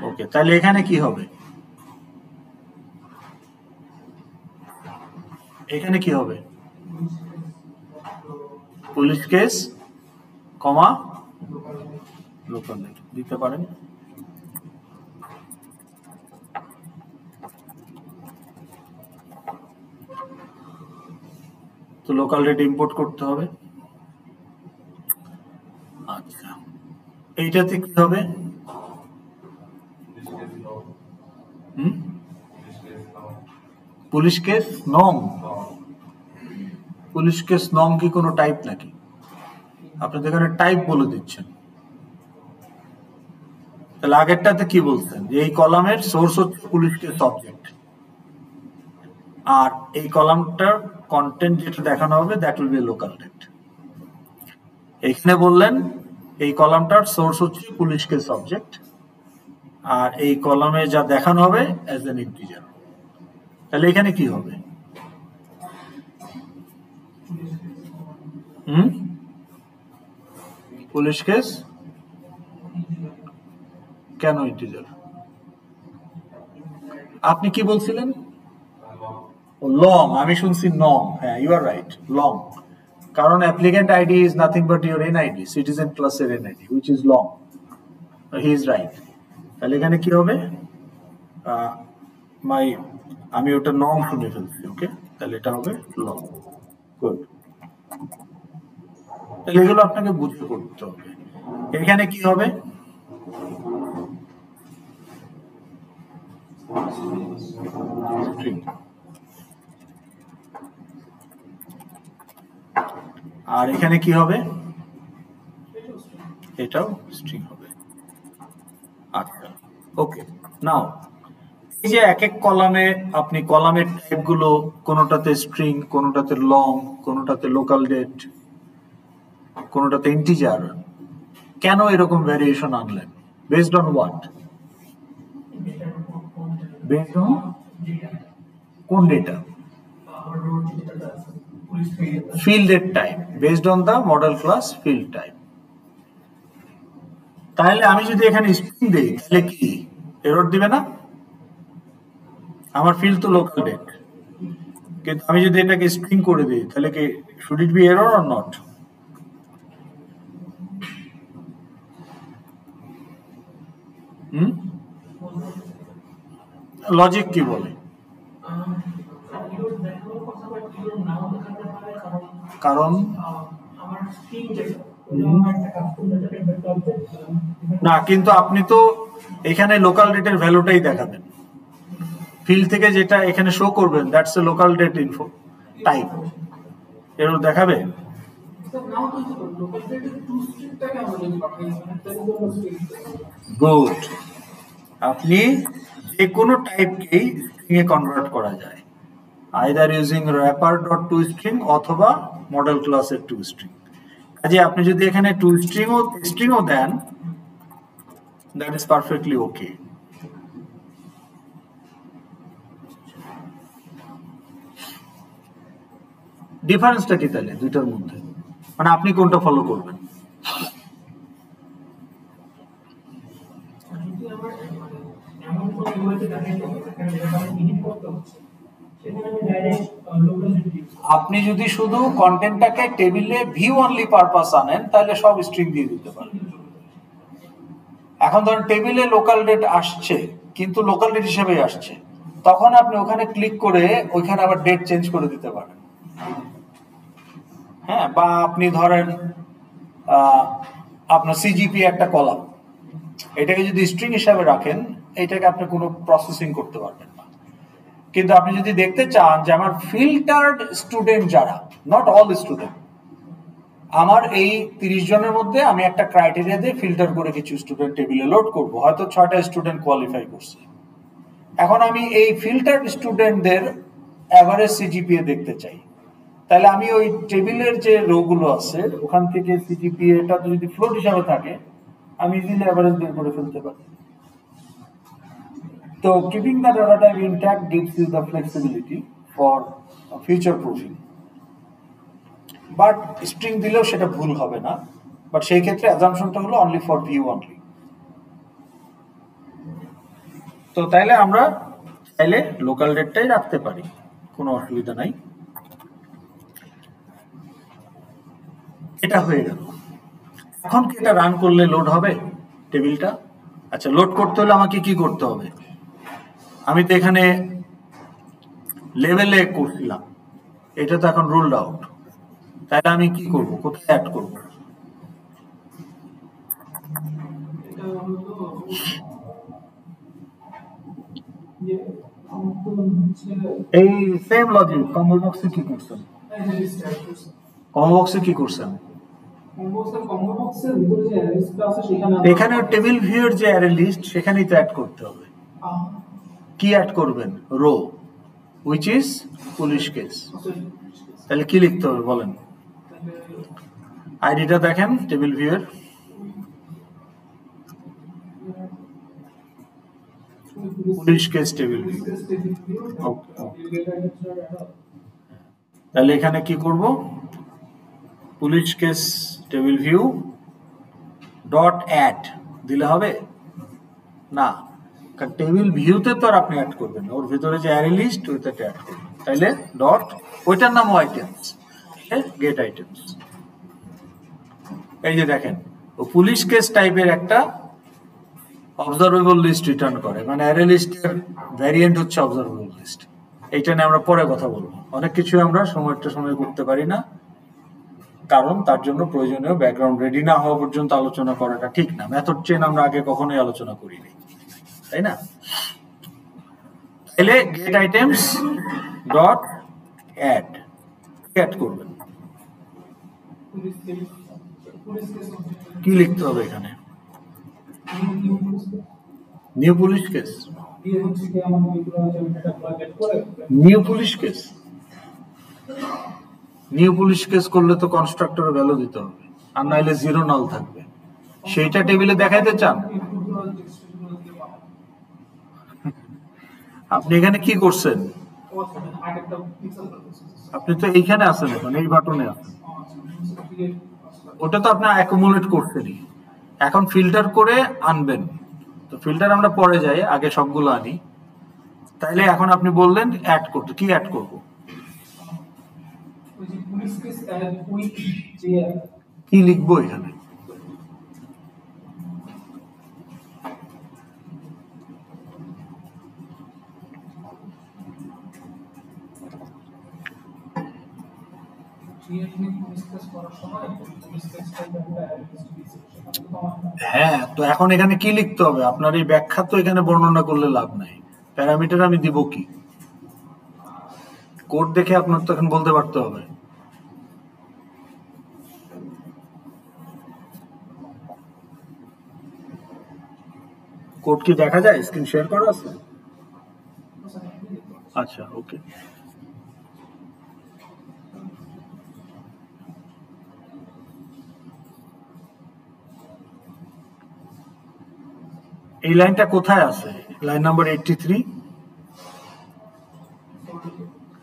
ওকে, তাহলে এখানে কি হবে? এখানে কি হবে? পুলিশ কেস কমা লোকাল দিতে পারেন। তো লোকাল রেট ইম্পোর্ট করতে হবে। আচ্ছা, এইটাতে কি হবে? পুলিশ কেস নং, পুলিশ কেস নং কি কোনো টাইপ নাকি? আপনি তো এখানে টাইপ বলে দিচ্ছেন। তাহলে আগেরটাতে কি বলছেন যে এই কলামের সোর্স হচ্ছে পুলিশ কেস অবজেক্ট, আর এই কলামটার কন্টেন্ট যেটা দেখানো হবে that will be local rate. এখানে বললেন এই কলামটার সোর্স হচ্ছে পুলিশ কেস অবজেক্ট, আর এই কলামে যা দেখানো হবে অ্যাজ এন ইন্টিজার। তাহলে এখানে কি হবে? পুলিশ কেস কেন ইন্টিজার? আপনি কি বলছিলেন? লং, আমি শুনছি নং। হ্যাঁ, ইউ আর রাইট, লং। কারণ applicant ID is nothing but your NID, citizen ক্লাসের NID, which is long. He is right. তাহলে এখানে কি হবে? আমি ওটা নং শুনে ফেলছি। ওকে, তাহলে এটা হবে লং। গুড। তাহলে এগুলো আপনাকে বুঝে করতে হবে। এখানে কি হবে? আর এখানে কি হবে? এটাও স্ট্রিং হবে। আচ্ছা, ওকে। নাও এই যে এক এক কলামে আপনি কলামের টাইপ গুলো, কোনোটাতে স্ট্রিং, কোনোটাতে লং, কোনোটাতে লোকাল ডেট, কোনোটাতে ইন্টিজার, কেন এরকম ভ্যারিয়েশন আনলেন? Based on what? Based on কোন ডেটা? ফিল্ডের type, based on the model class field type. তাহলে আমি যদি এখানে স্ট্রিং দেই তাহলে কি এরর দিবে না? আমার ফিল্ড তো লোকাল ডেট, কিন্তু আমি যদি এটাকে স্ট্রিং করে দিই তাহলে কি should it be error or not? Logic কি বলে? কারণ না, কিন্তু আপনি তো এখানে লোকাল ডেটের ভ্যালুটাই দেখাবেন। ফিল্ড থেকে যেটা এখানে শো করবেন that's a local date info type, এরও দেখাবে। গুড, আপনি যে কোনো টাইপকেই স্ট্রিং এ কনভার্ট করা যায়, either using wrapper dot to string অথবা মডেল ক্লাসের টু স্ট্রিং। কাজে আপনি যদি এখানে টু স্ট্রিংও দেন, দ্যাট ইজ পারফেক্টলি ওকে। ডিফারেন্সটা কি তাহলে দুইটার মধ্যে, মানে আপনি কোনটা ফলো করবেন? আপনি যদি শুধু কন্টেন্টটাকে টেবিলে ভিউ অনলি পারপাস আনেন তাহলে সব স্ট্রিং দিয়ে দিতে পারেন। এখন ধরেন টেবিলে লোকাল ডেট আসছে, কিন্তু লোকাল ডেট হিসেবে আসছে, তখন আপনি ওখানে ক্লিক করে ওইখানে আবার ডেট চেঞ্জ করে দিতে পারেন। হ্যাঁ, বা আপনি ধরেন আপনার সিজিপি একটা কলাম, এটাকে যদি স্ট্রিং হিসাবে রাখেন, এটাকে আপনি কোনো প্রসেসিং করতে পারবেন না। কিন্তু আপনি যদি দেখতে চান যে আমার ফিল্টার্ড স্টুডেন্ট যারা, নট অল স্টুডেন্ট, আমার এই 30 জনের মধ্যে আমি একটা ক্রাইটেরিয়া দিয়ে ফিল্টার করে কিছু স্টুডেন্ট টেবিলে লোড করব, হয়তো 6টা স্টুডেন্ট কোয়ালিফাই করছে। এখন আমি এই ফিল্টার্ড স্টুডেন্টদের অ্যাভারেজ সিজিপিএ দেখতে চাই, তাহলে আমি ওই টেবিলের যে রো গুলো আছে ওখান থেকে সিজিপিএটা যদি ফ্লোট হিসাবে থাকে, আমি ইজিলি অ্যাভারেজ বের করে ফেলতে পারি। তো keeping the data type intact gives you the flexibility for future proofing. But string দিলেও সেটা ভুল হবে না, বাট সেই ক্ষেত্রে অ্যাজাম্পশনটা হলো অনলি ফর ভিউ অনলি। তো তাইলে আমরা চাইলে লোকাল ডেটটাই রাখতে পারি, কোনো অসুবিধা নাই। এটা হয়ে গেল। এখন কি এটা রান করলে লোড হবে টেবিলটা? আচ্ছা, লোড করতে হলে আমাকে কি করতে হবে? আমি তো এখানে লেভেলে করছিলাম, এটা তো এখন রুলড আউট, তাহলে আমি কি করব, কোথায় অ্যাড করব? এই সেম লজিক কম্বো বক্সে কি করছেন? কম্বো বক্সে কি করছেন? এখানে টেবিল ভিউর যে অ্যারে লিস্ট, সেখানেই তো অ্যাড করতে হবে। কি অ্যাড করবেন? Row, which is police case. তাহলে কি লিখতে হবে বলেন? আইডিটা দেখেন টেবিল ভিউয়ের, পুলিশ কেস টেবিল ভিউ। তাহলে এখানে কি করব? Police case table view dot add দিলে হবে না, কারণ টেবিল ভিউতে তো আর আপনি অ্যাড করবেন, ওর ভিতরে যে অ্যারে লিস্ট ওইটাতে অ্যাড করবেন। তাইলে ডট, ওইটার নাম আইটেমস, গেট আইটেমস। এই যে দেখেন, ও পুলিশ কেস টাইপের একটা অবজারভেবল লিস্ট রিটার্ন করে, মানে অ্যারে লিস্টের ভ্যারিয়েন্ট হচ্ছে অবজারভেবল লিস্ট। এইটা নিয়ে আমরা পরে কথা বলবো। অনেক কিছু আমরা সময় করতে পারি না, কারণ তার জন্য প্রয়োজনীয় ব্যাকগ্রাউন্ড রেডি না হওয়া পর্যন্ত আলোচনা করাটা ঠিক না। মেথড চেন আমরা আগে কখনোই আলোচনা করিনি, তাই না? তাহলে get items dot add, add করবেন। কি লিখতে হবে এখানে? New police case. New police case, new police case করলে তো কনস্ট্রাক্টরের ভ্যালু দিতে হবে, আর নাইলে জিরো নাল থাকবে। সেইটা টেবিলে দেখাইতে চান? আপনি এখানে কি করছেন? আপনি তো এইখানে আছেন, এখন এই বাটনে আছেন, ওটা তো আপনি অ্যাকুমুলেট করছেনই। এখন ফিল্টার করে আনবেন, তো ফিল্টার আমরা পরে যাই, আগে সবগুলো আনি। তাইলে এখন আপনি বললেন অ্যাড করতে, কি অ্যাড করব? কি লিখবো এখানে? হ্যাঁ, তো এখন এখানে কি লিখতে হবে? আপনার এই ব্যাখ্যা তো এখানে বর্ণনা করলে লাভ নাই। প্যারামিটার আমি দিব কি? কোড দেখে আপনার তো এখন বলতে পারতে হবে। কোড কি দেখা যায়? স্ক্রিন শেয়ার করা আছে? আচ্ছা, ওকে। এই লাইনটা কোথায় আছে? Line number 83।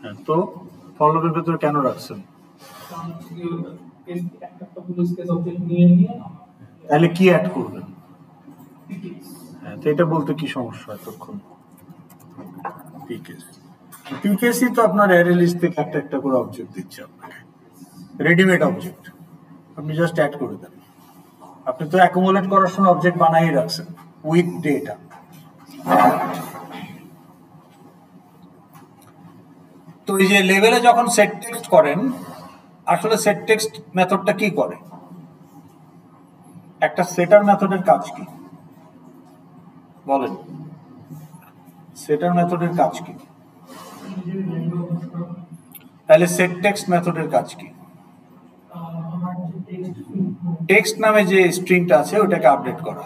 হ্যাঁ, তো ফলোরের ভেতরে কেন রাখছেন? তাহলে কি অ্যাড করবেন? হ্যাঁ, তো এটা বলতে কি সমস্যা এতক্ষণ? পিকেসি তো আপনার অ্যারে লিস্ট থেকে একটা একটা করে অবজেক্ট দিচ্ছে আপনাকে, রেডিমেড অবজেক্ট, আপনি জাস্ট অ্যাড করে দেন। আপনি তো অ্যাকুমুলেট করার সময় অবজেক্ট বানাই রাখছেন উইথ ডেটা। তো এই যে লেভেলে যখন সেট টেক্সট করেন, আসলে সেট টেক্সট মেথডটা কি করে? একটা সেটার মেথডের কাজ কি বলেন? সেটার মেথডের কাজ কি? তাহলে সেট টেক্সট মেথডের কাজ কি? টেক্সট নামে যে স্ট্রিংটা আছে ওটাকে আপডেট করা।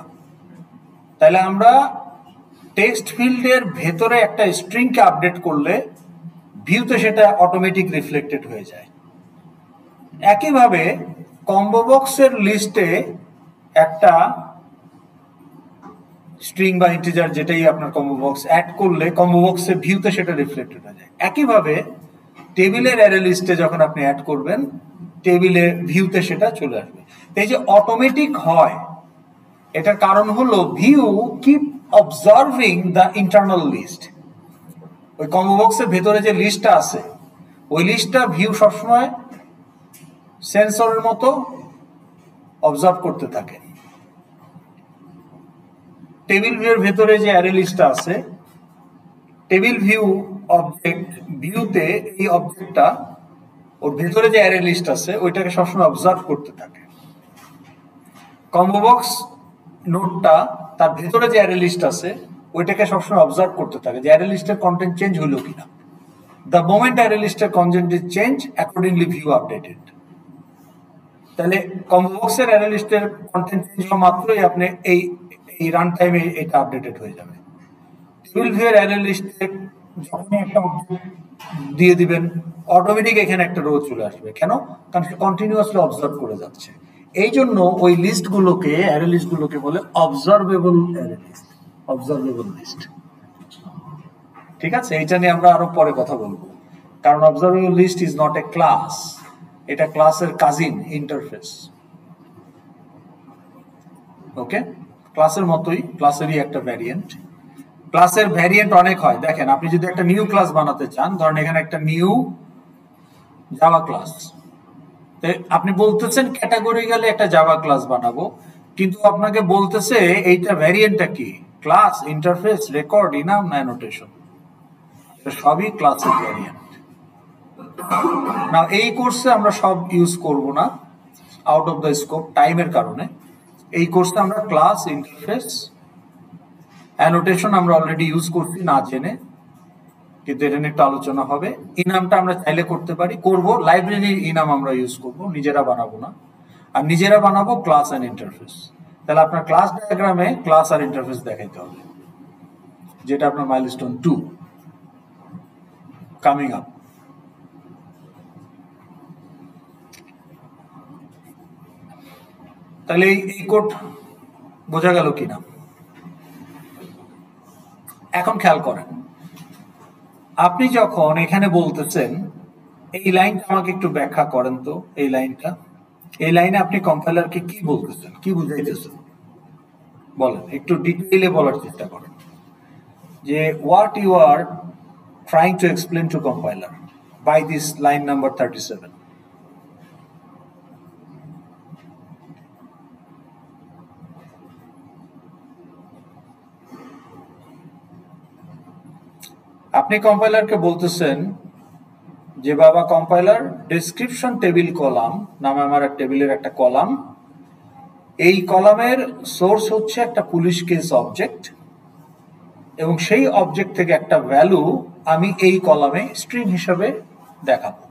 তাহলে আমরা টেক্সট ফিল্ডের ভেতরে একটা স্ট্রিংকে আপডেট করলে ভিউতে সেটা অটোমেটিক রিফ্লেক্টেড হয়ে যায়। একইভাবে কম্বো বক্সের লিস্টে একটা স্ট্রিং বা ইন্টিজার যেটাই আপনার কম্বো বক্স অ্যাড করলে কম্বো বক্সের ভিউতে সেটা রিফ্লেক্টেড হয়ে যায়। একইভাবে টেবিলের অ্যারে লিস্টে যখন আপনি অ্যাড করবেন, টেবিলের ভিউতে সেটা চলে আসবে। এই যে অটোমেটিক হয়, এটার কারণ হলো view keep observing the internal list. ওই কম্বো বক্সের ভেতরে যে লিস্টটা আছে, ওই লিস্টটা ভিউ সবসময় সেন্সরের মতো অবজার্ভ করতে থাকে। টেবিল ভিউর ভেতরে যে অ্যারে লিস্টটা আছে, টেবিল ভিউ অবজেক্ট ভিউতে এই অবজেক্টটা ওর ভেতরে যে অ্যারে লিস্ট আছে ওইটাকে সবসময় অবজার্ভ করতে থাকে। কম্বো বক্স নোটটা তার ভেতরে যে অ্যারে লিস্ট আছে ওইটাকে সবসময় অবজার্ভ করতে থাকে যে অ্যারে লিস্টের কন্টেন্ট চেঞ্জ হলো কিনা। দ্য মোমেন্ট অ্যারে লিস্টের content is change, accordingly view updated. তাহলে কম্বো বক্সের অ্যারে লিস্টের কন্টেন্ট চেঞ্জ হওয়া মাত্রই আপনি এই রান টাইমে এটা আপডেটেড হয়ে যাবে। টেবিল ভিউয়ের অ্যারে লিস্টে যখনই একটা অবজেক্ট দিয়ে দিবেন, অটোমেটিক এখানে একটা রো চলে আসবে। কেন? কারণ সে কন্টিনিউয়াসলি অবজার্ভ করে যাচ্ছে। এই জন্য ওই লিস্টগুলোকে, অ্যারে লিস্টগুলোকে বলে observable array list, observable list. ঠিক আছে, এটা নিয়ে আমরা আরো পরে কথা বলবো। কারণ observable list is not a class, এটা ক্লাসের কাজিন ইন্টারফেস। ওকে, ক্লাসের মতোই, ক্লাসেরই একটা ভ্যারিয়েন্ট। ক্লাসের ভ্যারিয়েন্ট অনেক হয়। দেখেন, আপনি যদি একটা নিউ ক্লাস বানাতে চান, ধরেন এখানে একটা নিউ জাভা ক্লাস, আপনি বলতেছেন ক্যাটাগরিক্যালি একটা জাভা ক্লাস বানাবো, কিন্তু আপনাকে বলতেছে এইটা ভ্যারিয়েন্টটা কি? ক্লাস, ইন্টারফেস, রেকর্ড, ইনাম না অ্যানোটেশন, সবই ক্লাসের ভ্যারিয়েন্ট। না, এই কোর্সে আমরা সব ইউজ করব না, আউট অফ দ্য স্কোপ টাইমের কারণে। এই কোর্সে আমরা ক্লাস, ইন্টারফেস, অ্যানোটেশন আমরা অলরেডি ইউজ করছি না জেনে, কিন্তু এটা নিয়ে একটু আলোচনা হবে। ইনামটা আমরা চাইলে করতে পারি, করব। লাইব্রেরির ইনাম আমরা ইউজ করব, নিজেরা বানাবো না। আর নিজেরা বানাবো ক্লাস অ্যান্ড ইন্টারফেস। তাহলে আপনার ক্লাস ডায়াগ্রামে ক্লাস আর ইন্টারফেস দেখাইতে হবে, যেটা আপনার মাইলস্টোন 2 কামিং আপ। তাহলে এই কোড বোঝা গেল কিনা? এখন খেয়াল করেন, আপনি যখন এখানে বলতেছেন এই লাইনটা আমাকে একটু ব্যাখ্যা করেন তো, এই লাইনটা, এই লাইনে আপনি কম্পাইলারকে কি বলতেছেন, কি বুঝাইতেছেন বলেন, একটু ডিটেইলে বলার চেষ্টা করেন যে what you are trying to explain to compiler by this line number 37। আপনি কম্পাইলারকে বলতেছেন যে বাবা কম্পাইলার, ডেসক্রিপশন টেবিল কলাম নামে আমার টেবিলের একটা কলাম, এই কলামের সোর্স হচ্ছে একটা পুলিশ কেস অবজেক্ট, এবং সেই অবজেক্ট থেকে একটা ভ্যালু আমি এই কলামে স্ট্রিং হিসেবে দেখাবো।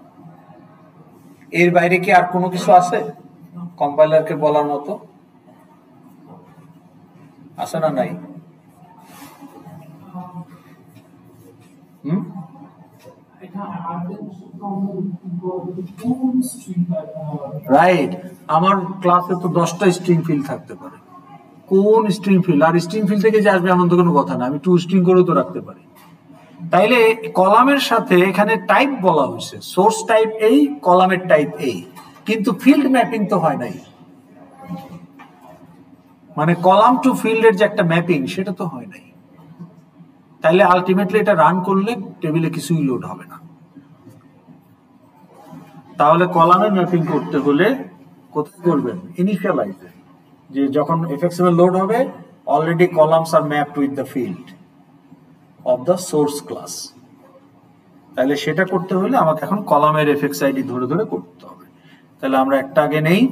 এর বাইরে কি আর কোনো কিছু আছে কম্পাইলারকে বলার মতো? আছে না নাই? রাইট, আমার ক্লাসে তো 10টা স্ট্রিং ফিল থাকতে পারে। কোন স্ট্রিং ফিল? আর স্ট্রিং ফিল থেকে যে আসবে এমন তো কোনো কথা না, আমি টু স্ট্রিং করেও তো রাখতে পারি। তাইলে কলামের সাথে এখানে টাইপ বলা হয়েছে, সোর্স টাইপ এই, কলামের টাইপ এই, কিন্তু ফিল্ড ম্যাপিং তো হয় নাই। মানে কলাম টু ফিল্ডের যে একটা ম্যাপিং সেটা তো হয় নাই। তাইলে আলটিমেটলি এটা রান করলে টেবিলে কিছুই লোড হবে না। তাহলে কলামে ম্যাপিং করতে হলে কোথায় করবেন? ইনিশিয়ালাইজে, যে যখন এফএক্সএমএল লোড হবে already columns are mapped with the field of the source class. তাহলে সেটা করতে হলে আমাকে এখন কলামের এফএক্স আইডি ধরে ধরে করতে হবে। তাহলে আমরা একটা আগে নেই,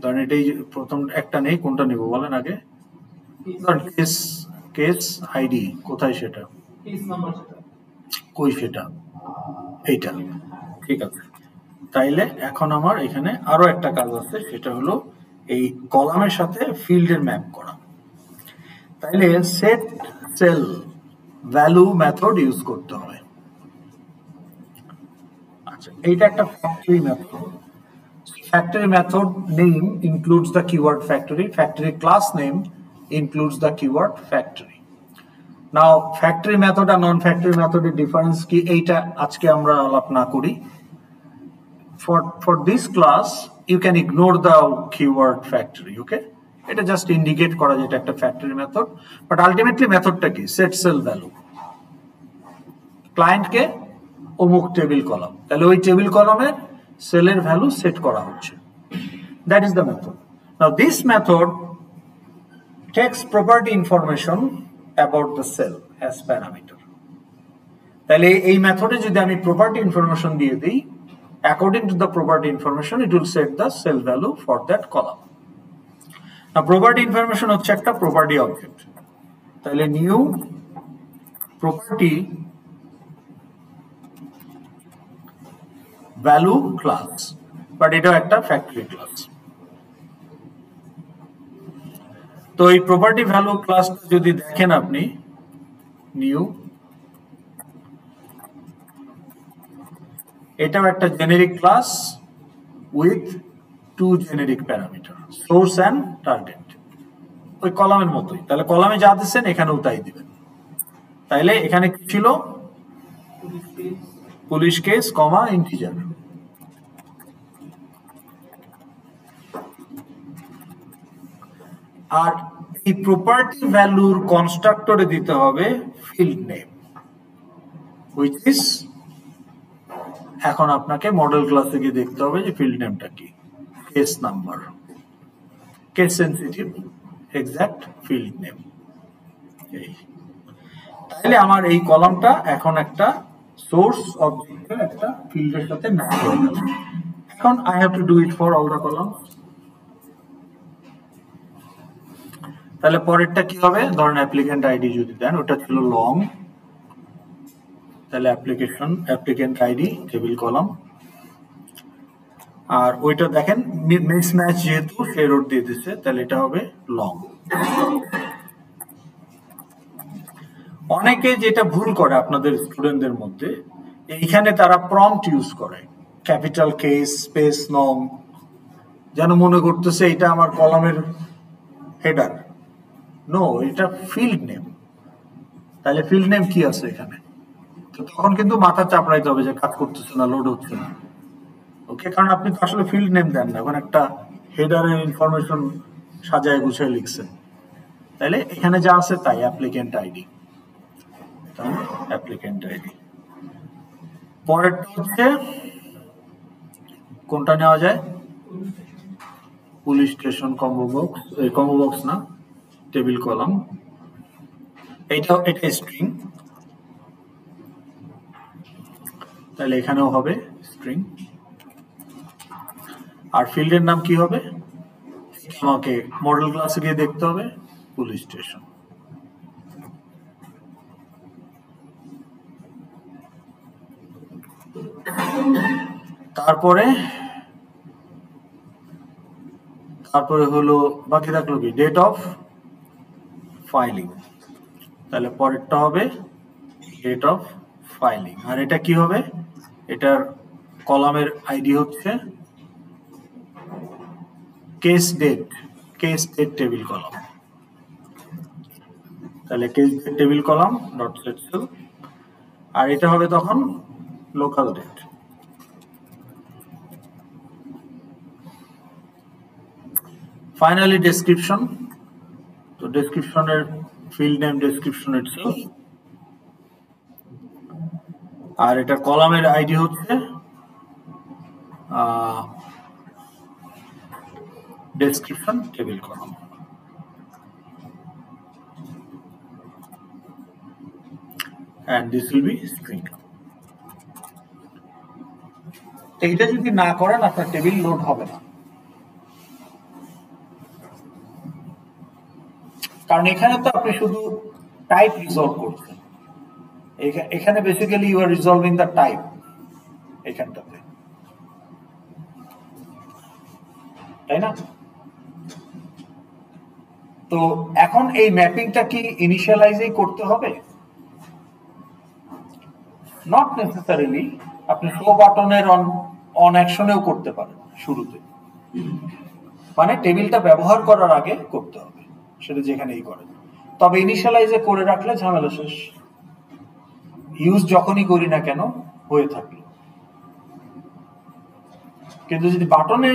ধরেন এটাই প্রথম একটা নেই, কোনটা নেব বলেন আগে? কেস কেস আইডি কোথায়? সেটা কই? সেটা এইটা, ঠিক আছে। তাইলে এখন আমার এখানে আরো একটা কাজ আছে, সেটা হলো এই কলামের সাথে ফিল্ডের ম্যাপ করা। তাইলে set sale value method use করতে হবে। আচ্ছা, এইটা একটা factory method. Factory method name includes the keyword factory. Factory class name includes the keyword factory. Now, factory method and non-factory method difference কি এইটা আজকে আমরা আলাপ না করি। For this class, you can ignore the keyword factory. Okay? এটা just indicate করা যে এটা একটা factory method, but ultimately মেথডটা কি? Set cell value. Client কে অমুক টেবিল কলাম, তাহলে ওই টেবিল কলামের সেলের ভ্যালু সেট করা হচ্ছে। That is the method. Now this method takes property information about the cell as parameter. তাহলে এই মেথডে যদি আমি প্রপার্টি ইনফরমেশন দিয়ে দিই, according to the property information it will set the cell value for that column. Now property information হচ্ছে একটা property object. তাহলে new property value class, but এটাও একটা factory class. তো এই প্রপার্টি ভ্যালু ক্লাসটা যদি দেখেন আপনি, নিউ, এটাও একটা generic class with two generic parameter, source and target, ওই কলামের মতোই। তাহলে কলামে যা দিচ্ছেন এখানেও তাই দিবেন। তাইলে এখানে কি ছিল? পুলিশ কেস কমা ইন্টিজার। আর এই প্রপার্টি ভ্যালুর কনস্ট্রাক্টরে দিতে হবে ফিল্ড নেম, হুইচ ইজ, এখন আপনাকে মডেল ক্লাসে গিয়ে দেখতে হবে যে ফিল্ড নেমটা কি, case number, case sensitive exact field name. তাহলে আমার এই কলামটা এখন একটা সোর্স অবজেক্টের একটা ফিল্ডের সাথে ম্যাচ হয়ে গেল। এখন I have to do it for all the column. তাহলে পরেরটা কি হবে? ধরেন অ্যাপ্লিকেন্ট আইডি যদি দেন, ওটা ছিল লং, তাহলে অ্যাপ্লিকেন্ট আইডি টেবিল কলাম, আর ওইটা দেখেন মিস ম্যাচ যেহেতু সে রোড দিয়ে দিচ্ছে, তাহলে এটা হবে লং। অনেকে যেটা ভুল করে আপনাদের স্টুডেন্টদের মধ্যে, এইখানে তারা প্রম্পট ইউজ করে, ক্যাপিটাল কেস স্পেস লং, যেন মনে করতেছে এটা আমার কলামের হেডার। নো, এটা ফিল্ড নেম। তাহলে ফিল্ড নেম কি আছে এখানে? তো তখন কিন্তু মাথা চাপড়াইতে হবে যে কাজ করতেছে না, লোড হচ্ছে না। ওকে, কারণ আপনি তো আসলে ফিল্ড নেম দেন না, এখন একটা হেডারের ইনফরমেশন সাজায় গুছিয়ে লিখছেন। তাহলে এখানে যা আছে তাই, অ্যাপ্লিকেন্ট আইডি, অ্যাপ্লিকেন্ট আইডি। পরেরটা হচ্ছে কোনটা নেওয়া যায়? পুলিশ স্টেশন কম্বো বক্স, এই কম্বো বক্স না, টেবিল কলাম, এটা স্ট্রিং, তাহলে এখানেও হবে স্ট্রিং। আর ফিল্ডের নাম কি হবে? আমাকে মডেল ক্লাসে গিয়ে দেখতে হবে, পুলিশ স্টেশন। তারপরে হলো বাকি থাকলো কি ডেট অফ ফাইলিং, তাহলে পরেরটা হবে ডেট অফ ফাইলিং। আর এটা কি হবে, এটার কলামের আইডি হচ্ছে কেস ডেট টেবিল কলাম, তাহলে case date table column dot set cell. আর এটা হবে তখন লোকাল ডেট। ফাইনালি ডেসক্রিপশন, তো ডেসক্রিপশনের ফিল্ড নেম ডেসক্রিপশন ইটসেলফ, আর এটা কলামের আইডি হচ্ছে description table column. And this will be string. এইটা যদি না করেন আপনার টেবিল লোড হবে না, কারণ এখানে তো আপনি শুধু টাইপ রিজলভ করছেন, এখানে basically you are resolving the type এখানটাতে, তাই না? তো এখন এই ম্যাপিংটা কি ইনিশিয়ালাইজেই করতে হবে? নট নেসেসারিলি, আপনি শো বাটনের অন অ্যাকশনেও করতে পারেন শুরুতে, মানে টেবিলটা ব্যবহার করার আগে করতে হবে, সেটা যেখানেই করেন। তবে ইনিশিয়ালাইজে করে রাখলে ঝামেলা শেষ, ইউজ যখনই করি না কেন হয়ে থাকলো। কিন্তু যদি বাটনে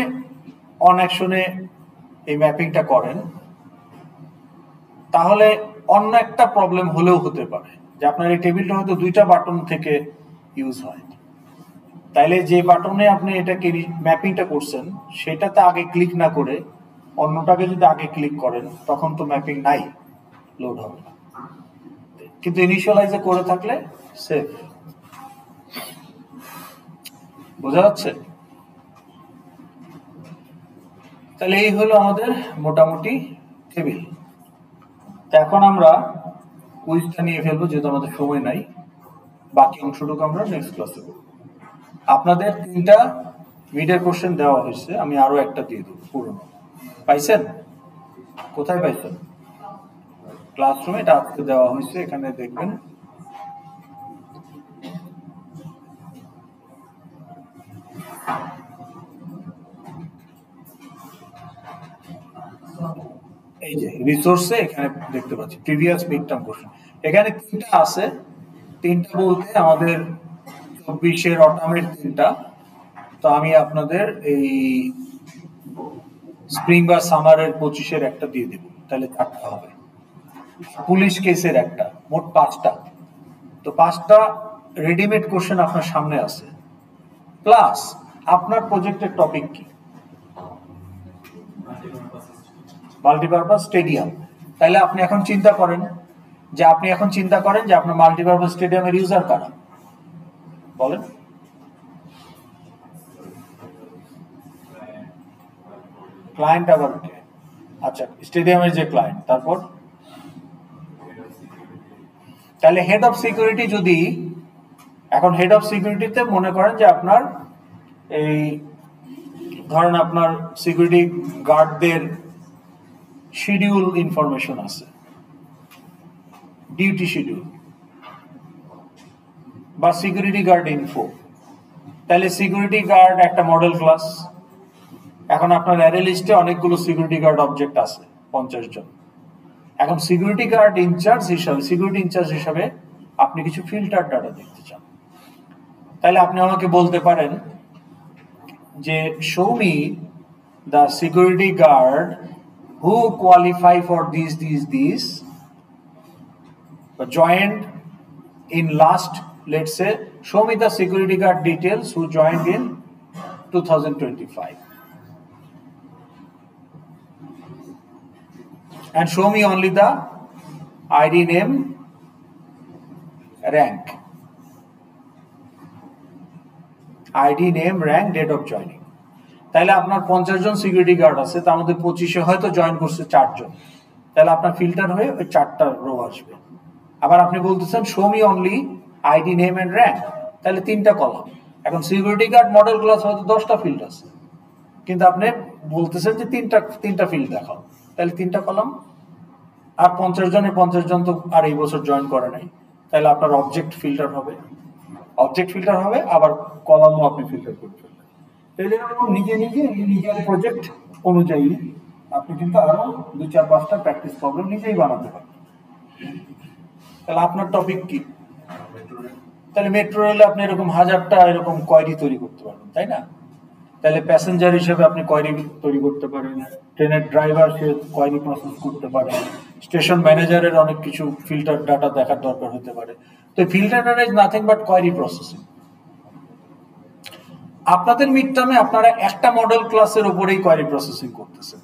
অন অ্যাকশনে এই ম্যাপিংটা করেন তাহলে অন্য একটা প্রবলেম হলেও হতে পারে, যে আপনার এই টেবিলটা হয়তো দুইটা বাটন থেকে ইউজ হয়, তাইলে যে বাটনে আপনি এটাকে ম্যাপিংটা করছেন সেটাতে আগে ক্লিক না করে অন্যটাকে যদি আগে ক্লিক করেন তখন তো ম্যাপিং নাই, লোড হবে না। কিন্তু ইনিশিয়ালাইজে করে থাকলে সেফ। বোঝা যাচ্ছে? তাহলে এই হলো আমাদের মোটামুটি টেবিল। এখন আমরা কুইজটা নিয়ে ফেলবো, যেহেতু আমাদের সময় নাই, বাকি অংশটুকু আমরা নেক্সট ক্লাসে করব। আপনাদের 3টা মিডের কোশ্চেন দেওয়া হয়েছে, আমি আরো একটা দিয়ে দেবো পুরনো। পাইছেন? কোথায় পাইছেন? ক্লাসরুমে, এটা আজকে দেওয়া হয়েছে, এখানে দেখবেন। এই যে রিসোর্সে এখানে দেখতে পাচ্ছি প্রিভিয়াস মিড টার্ম কোশ্চেন, এখানে 3টা আছে। 3টা বলতে আমাদের 24-এর অটামের 3টা, তো আমি আপনাদের এই স্প্রিং বা সামারের 25-এর একটা দিয়ে দেব, তাহলে 4টা হবে। পুলিশ কেসের একটা, মোট 5টা। তো 5টা রেডিমেড কোশ্চেন আপনার সামনে আছে, প্লাস আপনার প্রজেক্টের টপিক কি? Multipurpose stadium. তাহলে আপনি এখন চিন্তা করেন যে আপনার মাল্টিপারপাস স্টেডিয়ামের ইউজার কারা বলেন? ক্লায়েন্ট আবার কে? আচ্ছা, স্টেডিয়ামের যে ক্লায়েন্ট, তারপর তাহলে হেড অফ সিকিউরিটি, যদি এখন হেড অফ সিকিউরিটিতে মনে করেন যে আপনার এই ধরেন আপনার সিকিউরিটি গার্ডদের শিডিউল ইনফরমেশন আছে, ডিউটি শিডিউল বা সিকিউরিটি গার্ড ইনফো, তাহলে সিকিউরিটি গার্ড একটা মডেল ক্লাস। এখন আপনার অ্যারে লিস্টে অনেকগুলো সিকিউরিটি গার্ড অবজেক্ট আছে, 50 জন। এখন সিকিউরিটি গার্ড ইনচার্জ হিসাবে আপনি কিছু ফিল্টার ডাটা দেখতে চান, তাহলে আপনি আমাকে বলতে পারেন যে show me the security guard who qualify for these joined in last, let's say, show me the security guard details who joined in 2025 and show me only the ID, name, rank, date of joining। তাহলে আপনার 50 জন security guard আছে, তার মধ্যে 25-এ হয়তো join করছে 4 জন, তাহলে আপনার filter হয়ে ওই 4টা রো আসবে। আবার আপনি বলতেছেন show me only ID, name and rank, তাহলে 3টা কলাম, এখন সিকিউরিটি গার্ড মডেল ক্লাস হয়তো 10টা ফিল্ড আছে, কিন্তু আপনি বলতেছেন যে তিনটা ফিল্ড দেখাও, তাহলে 3টা কলাম। আর 50 জনের 50 জন তো আর এই বছর জয়েন করে নাই, তাহলে আপনার অবজেক্ট ফিল্টার হবে, আবার কলামও আপনি ফিল্টার করে ফেলবেন। তাহলে নিজে নিজের প্রজেক্ট অনুযায়ী আপনি কিন্তু আরো 2-4-5টা প্র্যাকটিস প্রবলেম নিজেই বানাতে পারবেন। তাহলে আপনার টপিক কি? তাহলে মেট্রো রেলে আপনি এরকম 1000টা এরকম কোয়েরি তৈরি করতে পারবেন, তাই না? তাহলে প্যাসেঞ্জার হিসেবে আপনি কোয়েরি তৈরি করতে পারেন, ট্রেনের ড্রাইভার সে কোয়েরি প্রসেস করতে পারে, স্টেশন ম্যানেজারের অনেক কিছু ফিল্টার ডাটা দেখার দরকার হতে পারে। তো filter data is nothing but query processing. আপনাদের মিড টার্মে আপনারা একটা মডেল ক্লাসের উপরেই কোয়েরি প্রসেসিং করতেছেন,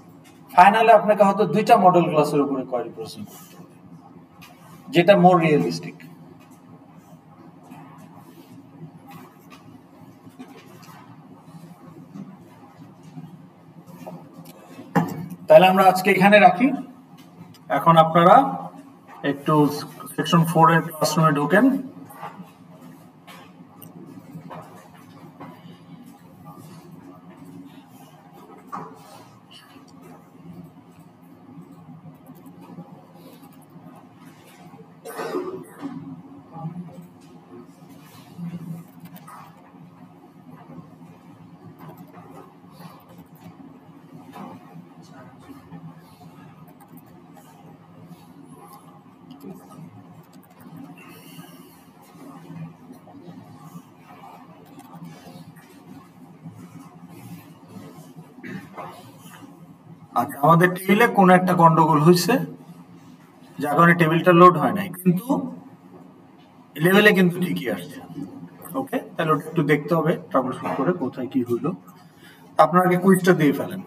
ফাইনালে আপনাকে হয়তো 2টা মডেল ক্লাসের উপরে কোয়েরি প্রসেসিং করতে হবে, যেটা মোর রিয়েলিস্টিক। তাহলে আমরা আজকে এখানে রাখি। এখন আপনারা একটু সেকশন 4 এর ক্লাসরুমে ঢোকেন। আচ্ছা, আমাদের টেবিলে কোনো একটা গন্ডগোল হয়েছে, যার কারণে টেবিলটা লোড হয় নাই, কিন্তু লেভেলে কিন্তু ঠিকই আসছে। ওকে, তাহলে ওটা একটু দেখতে হবে ট্রাবল শুট করে কোথায় কি হইলো। আপনারা আগে কুইজটা দিয়ে ফেলেন।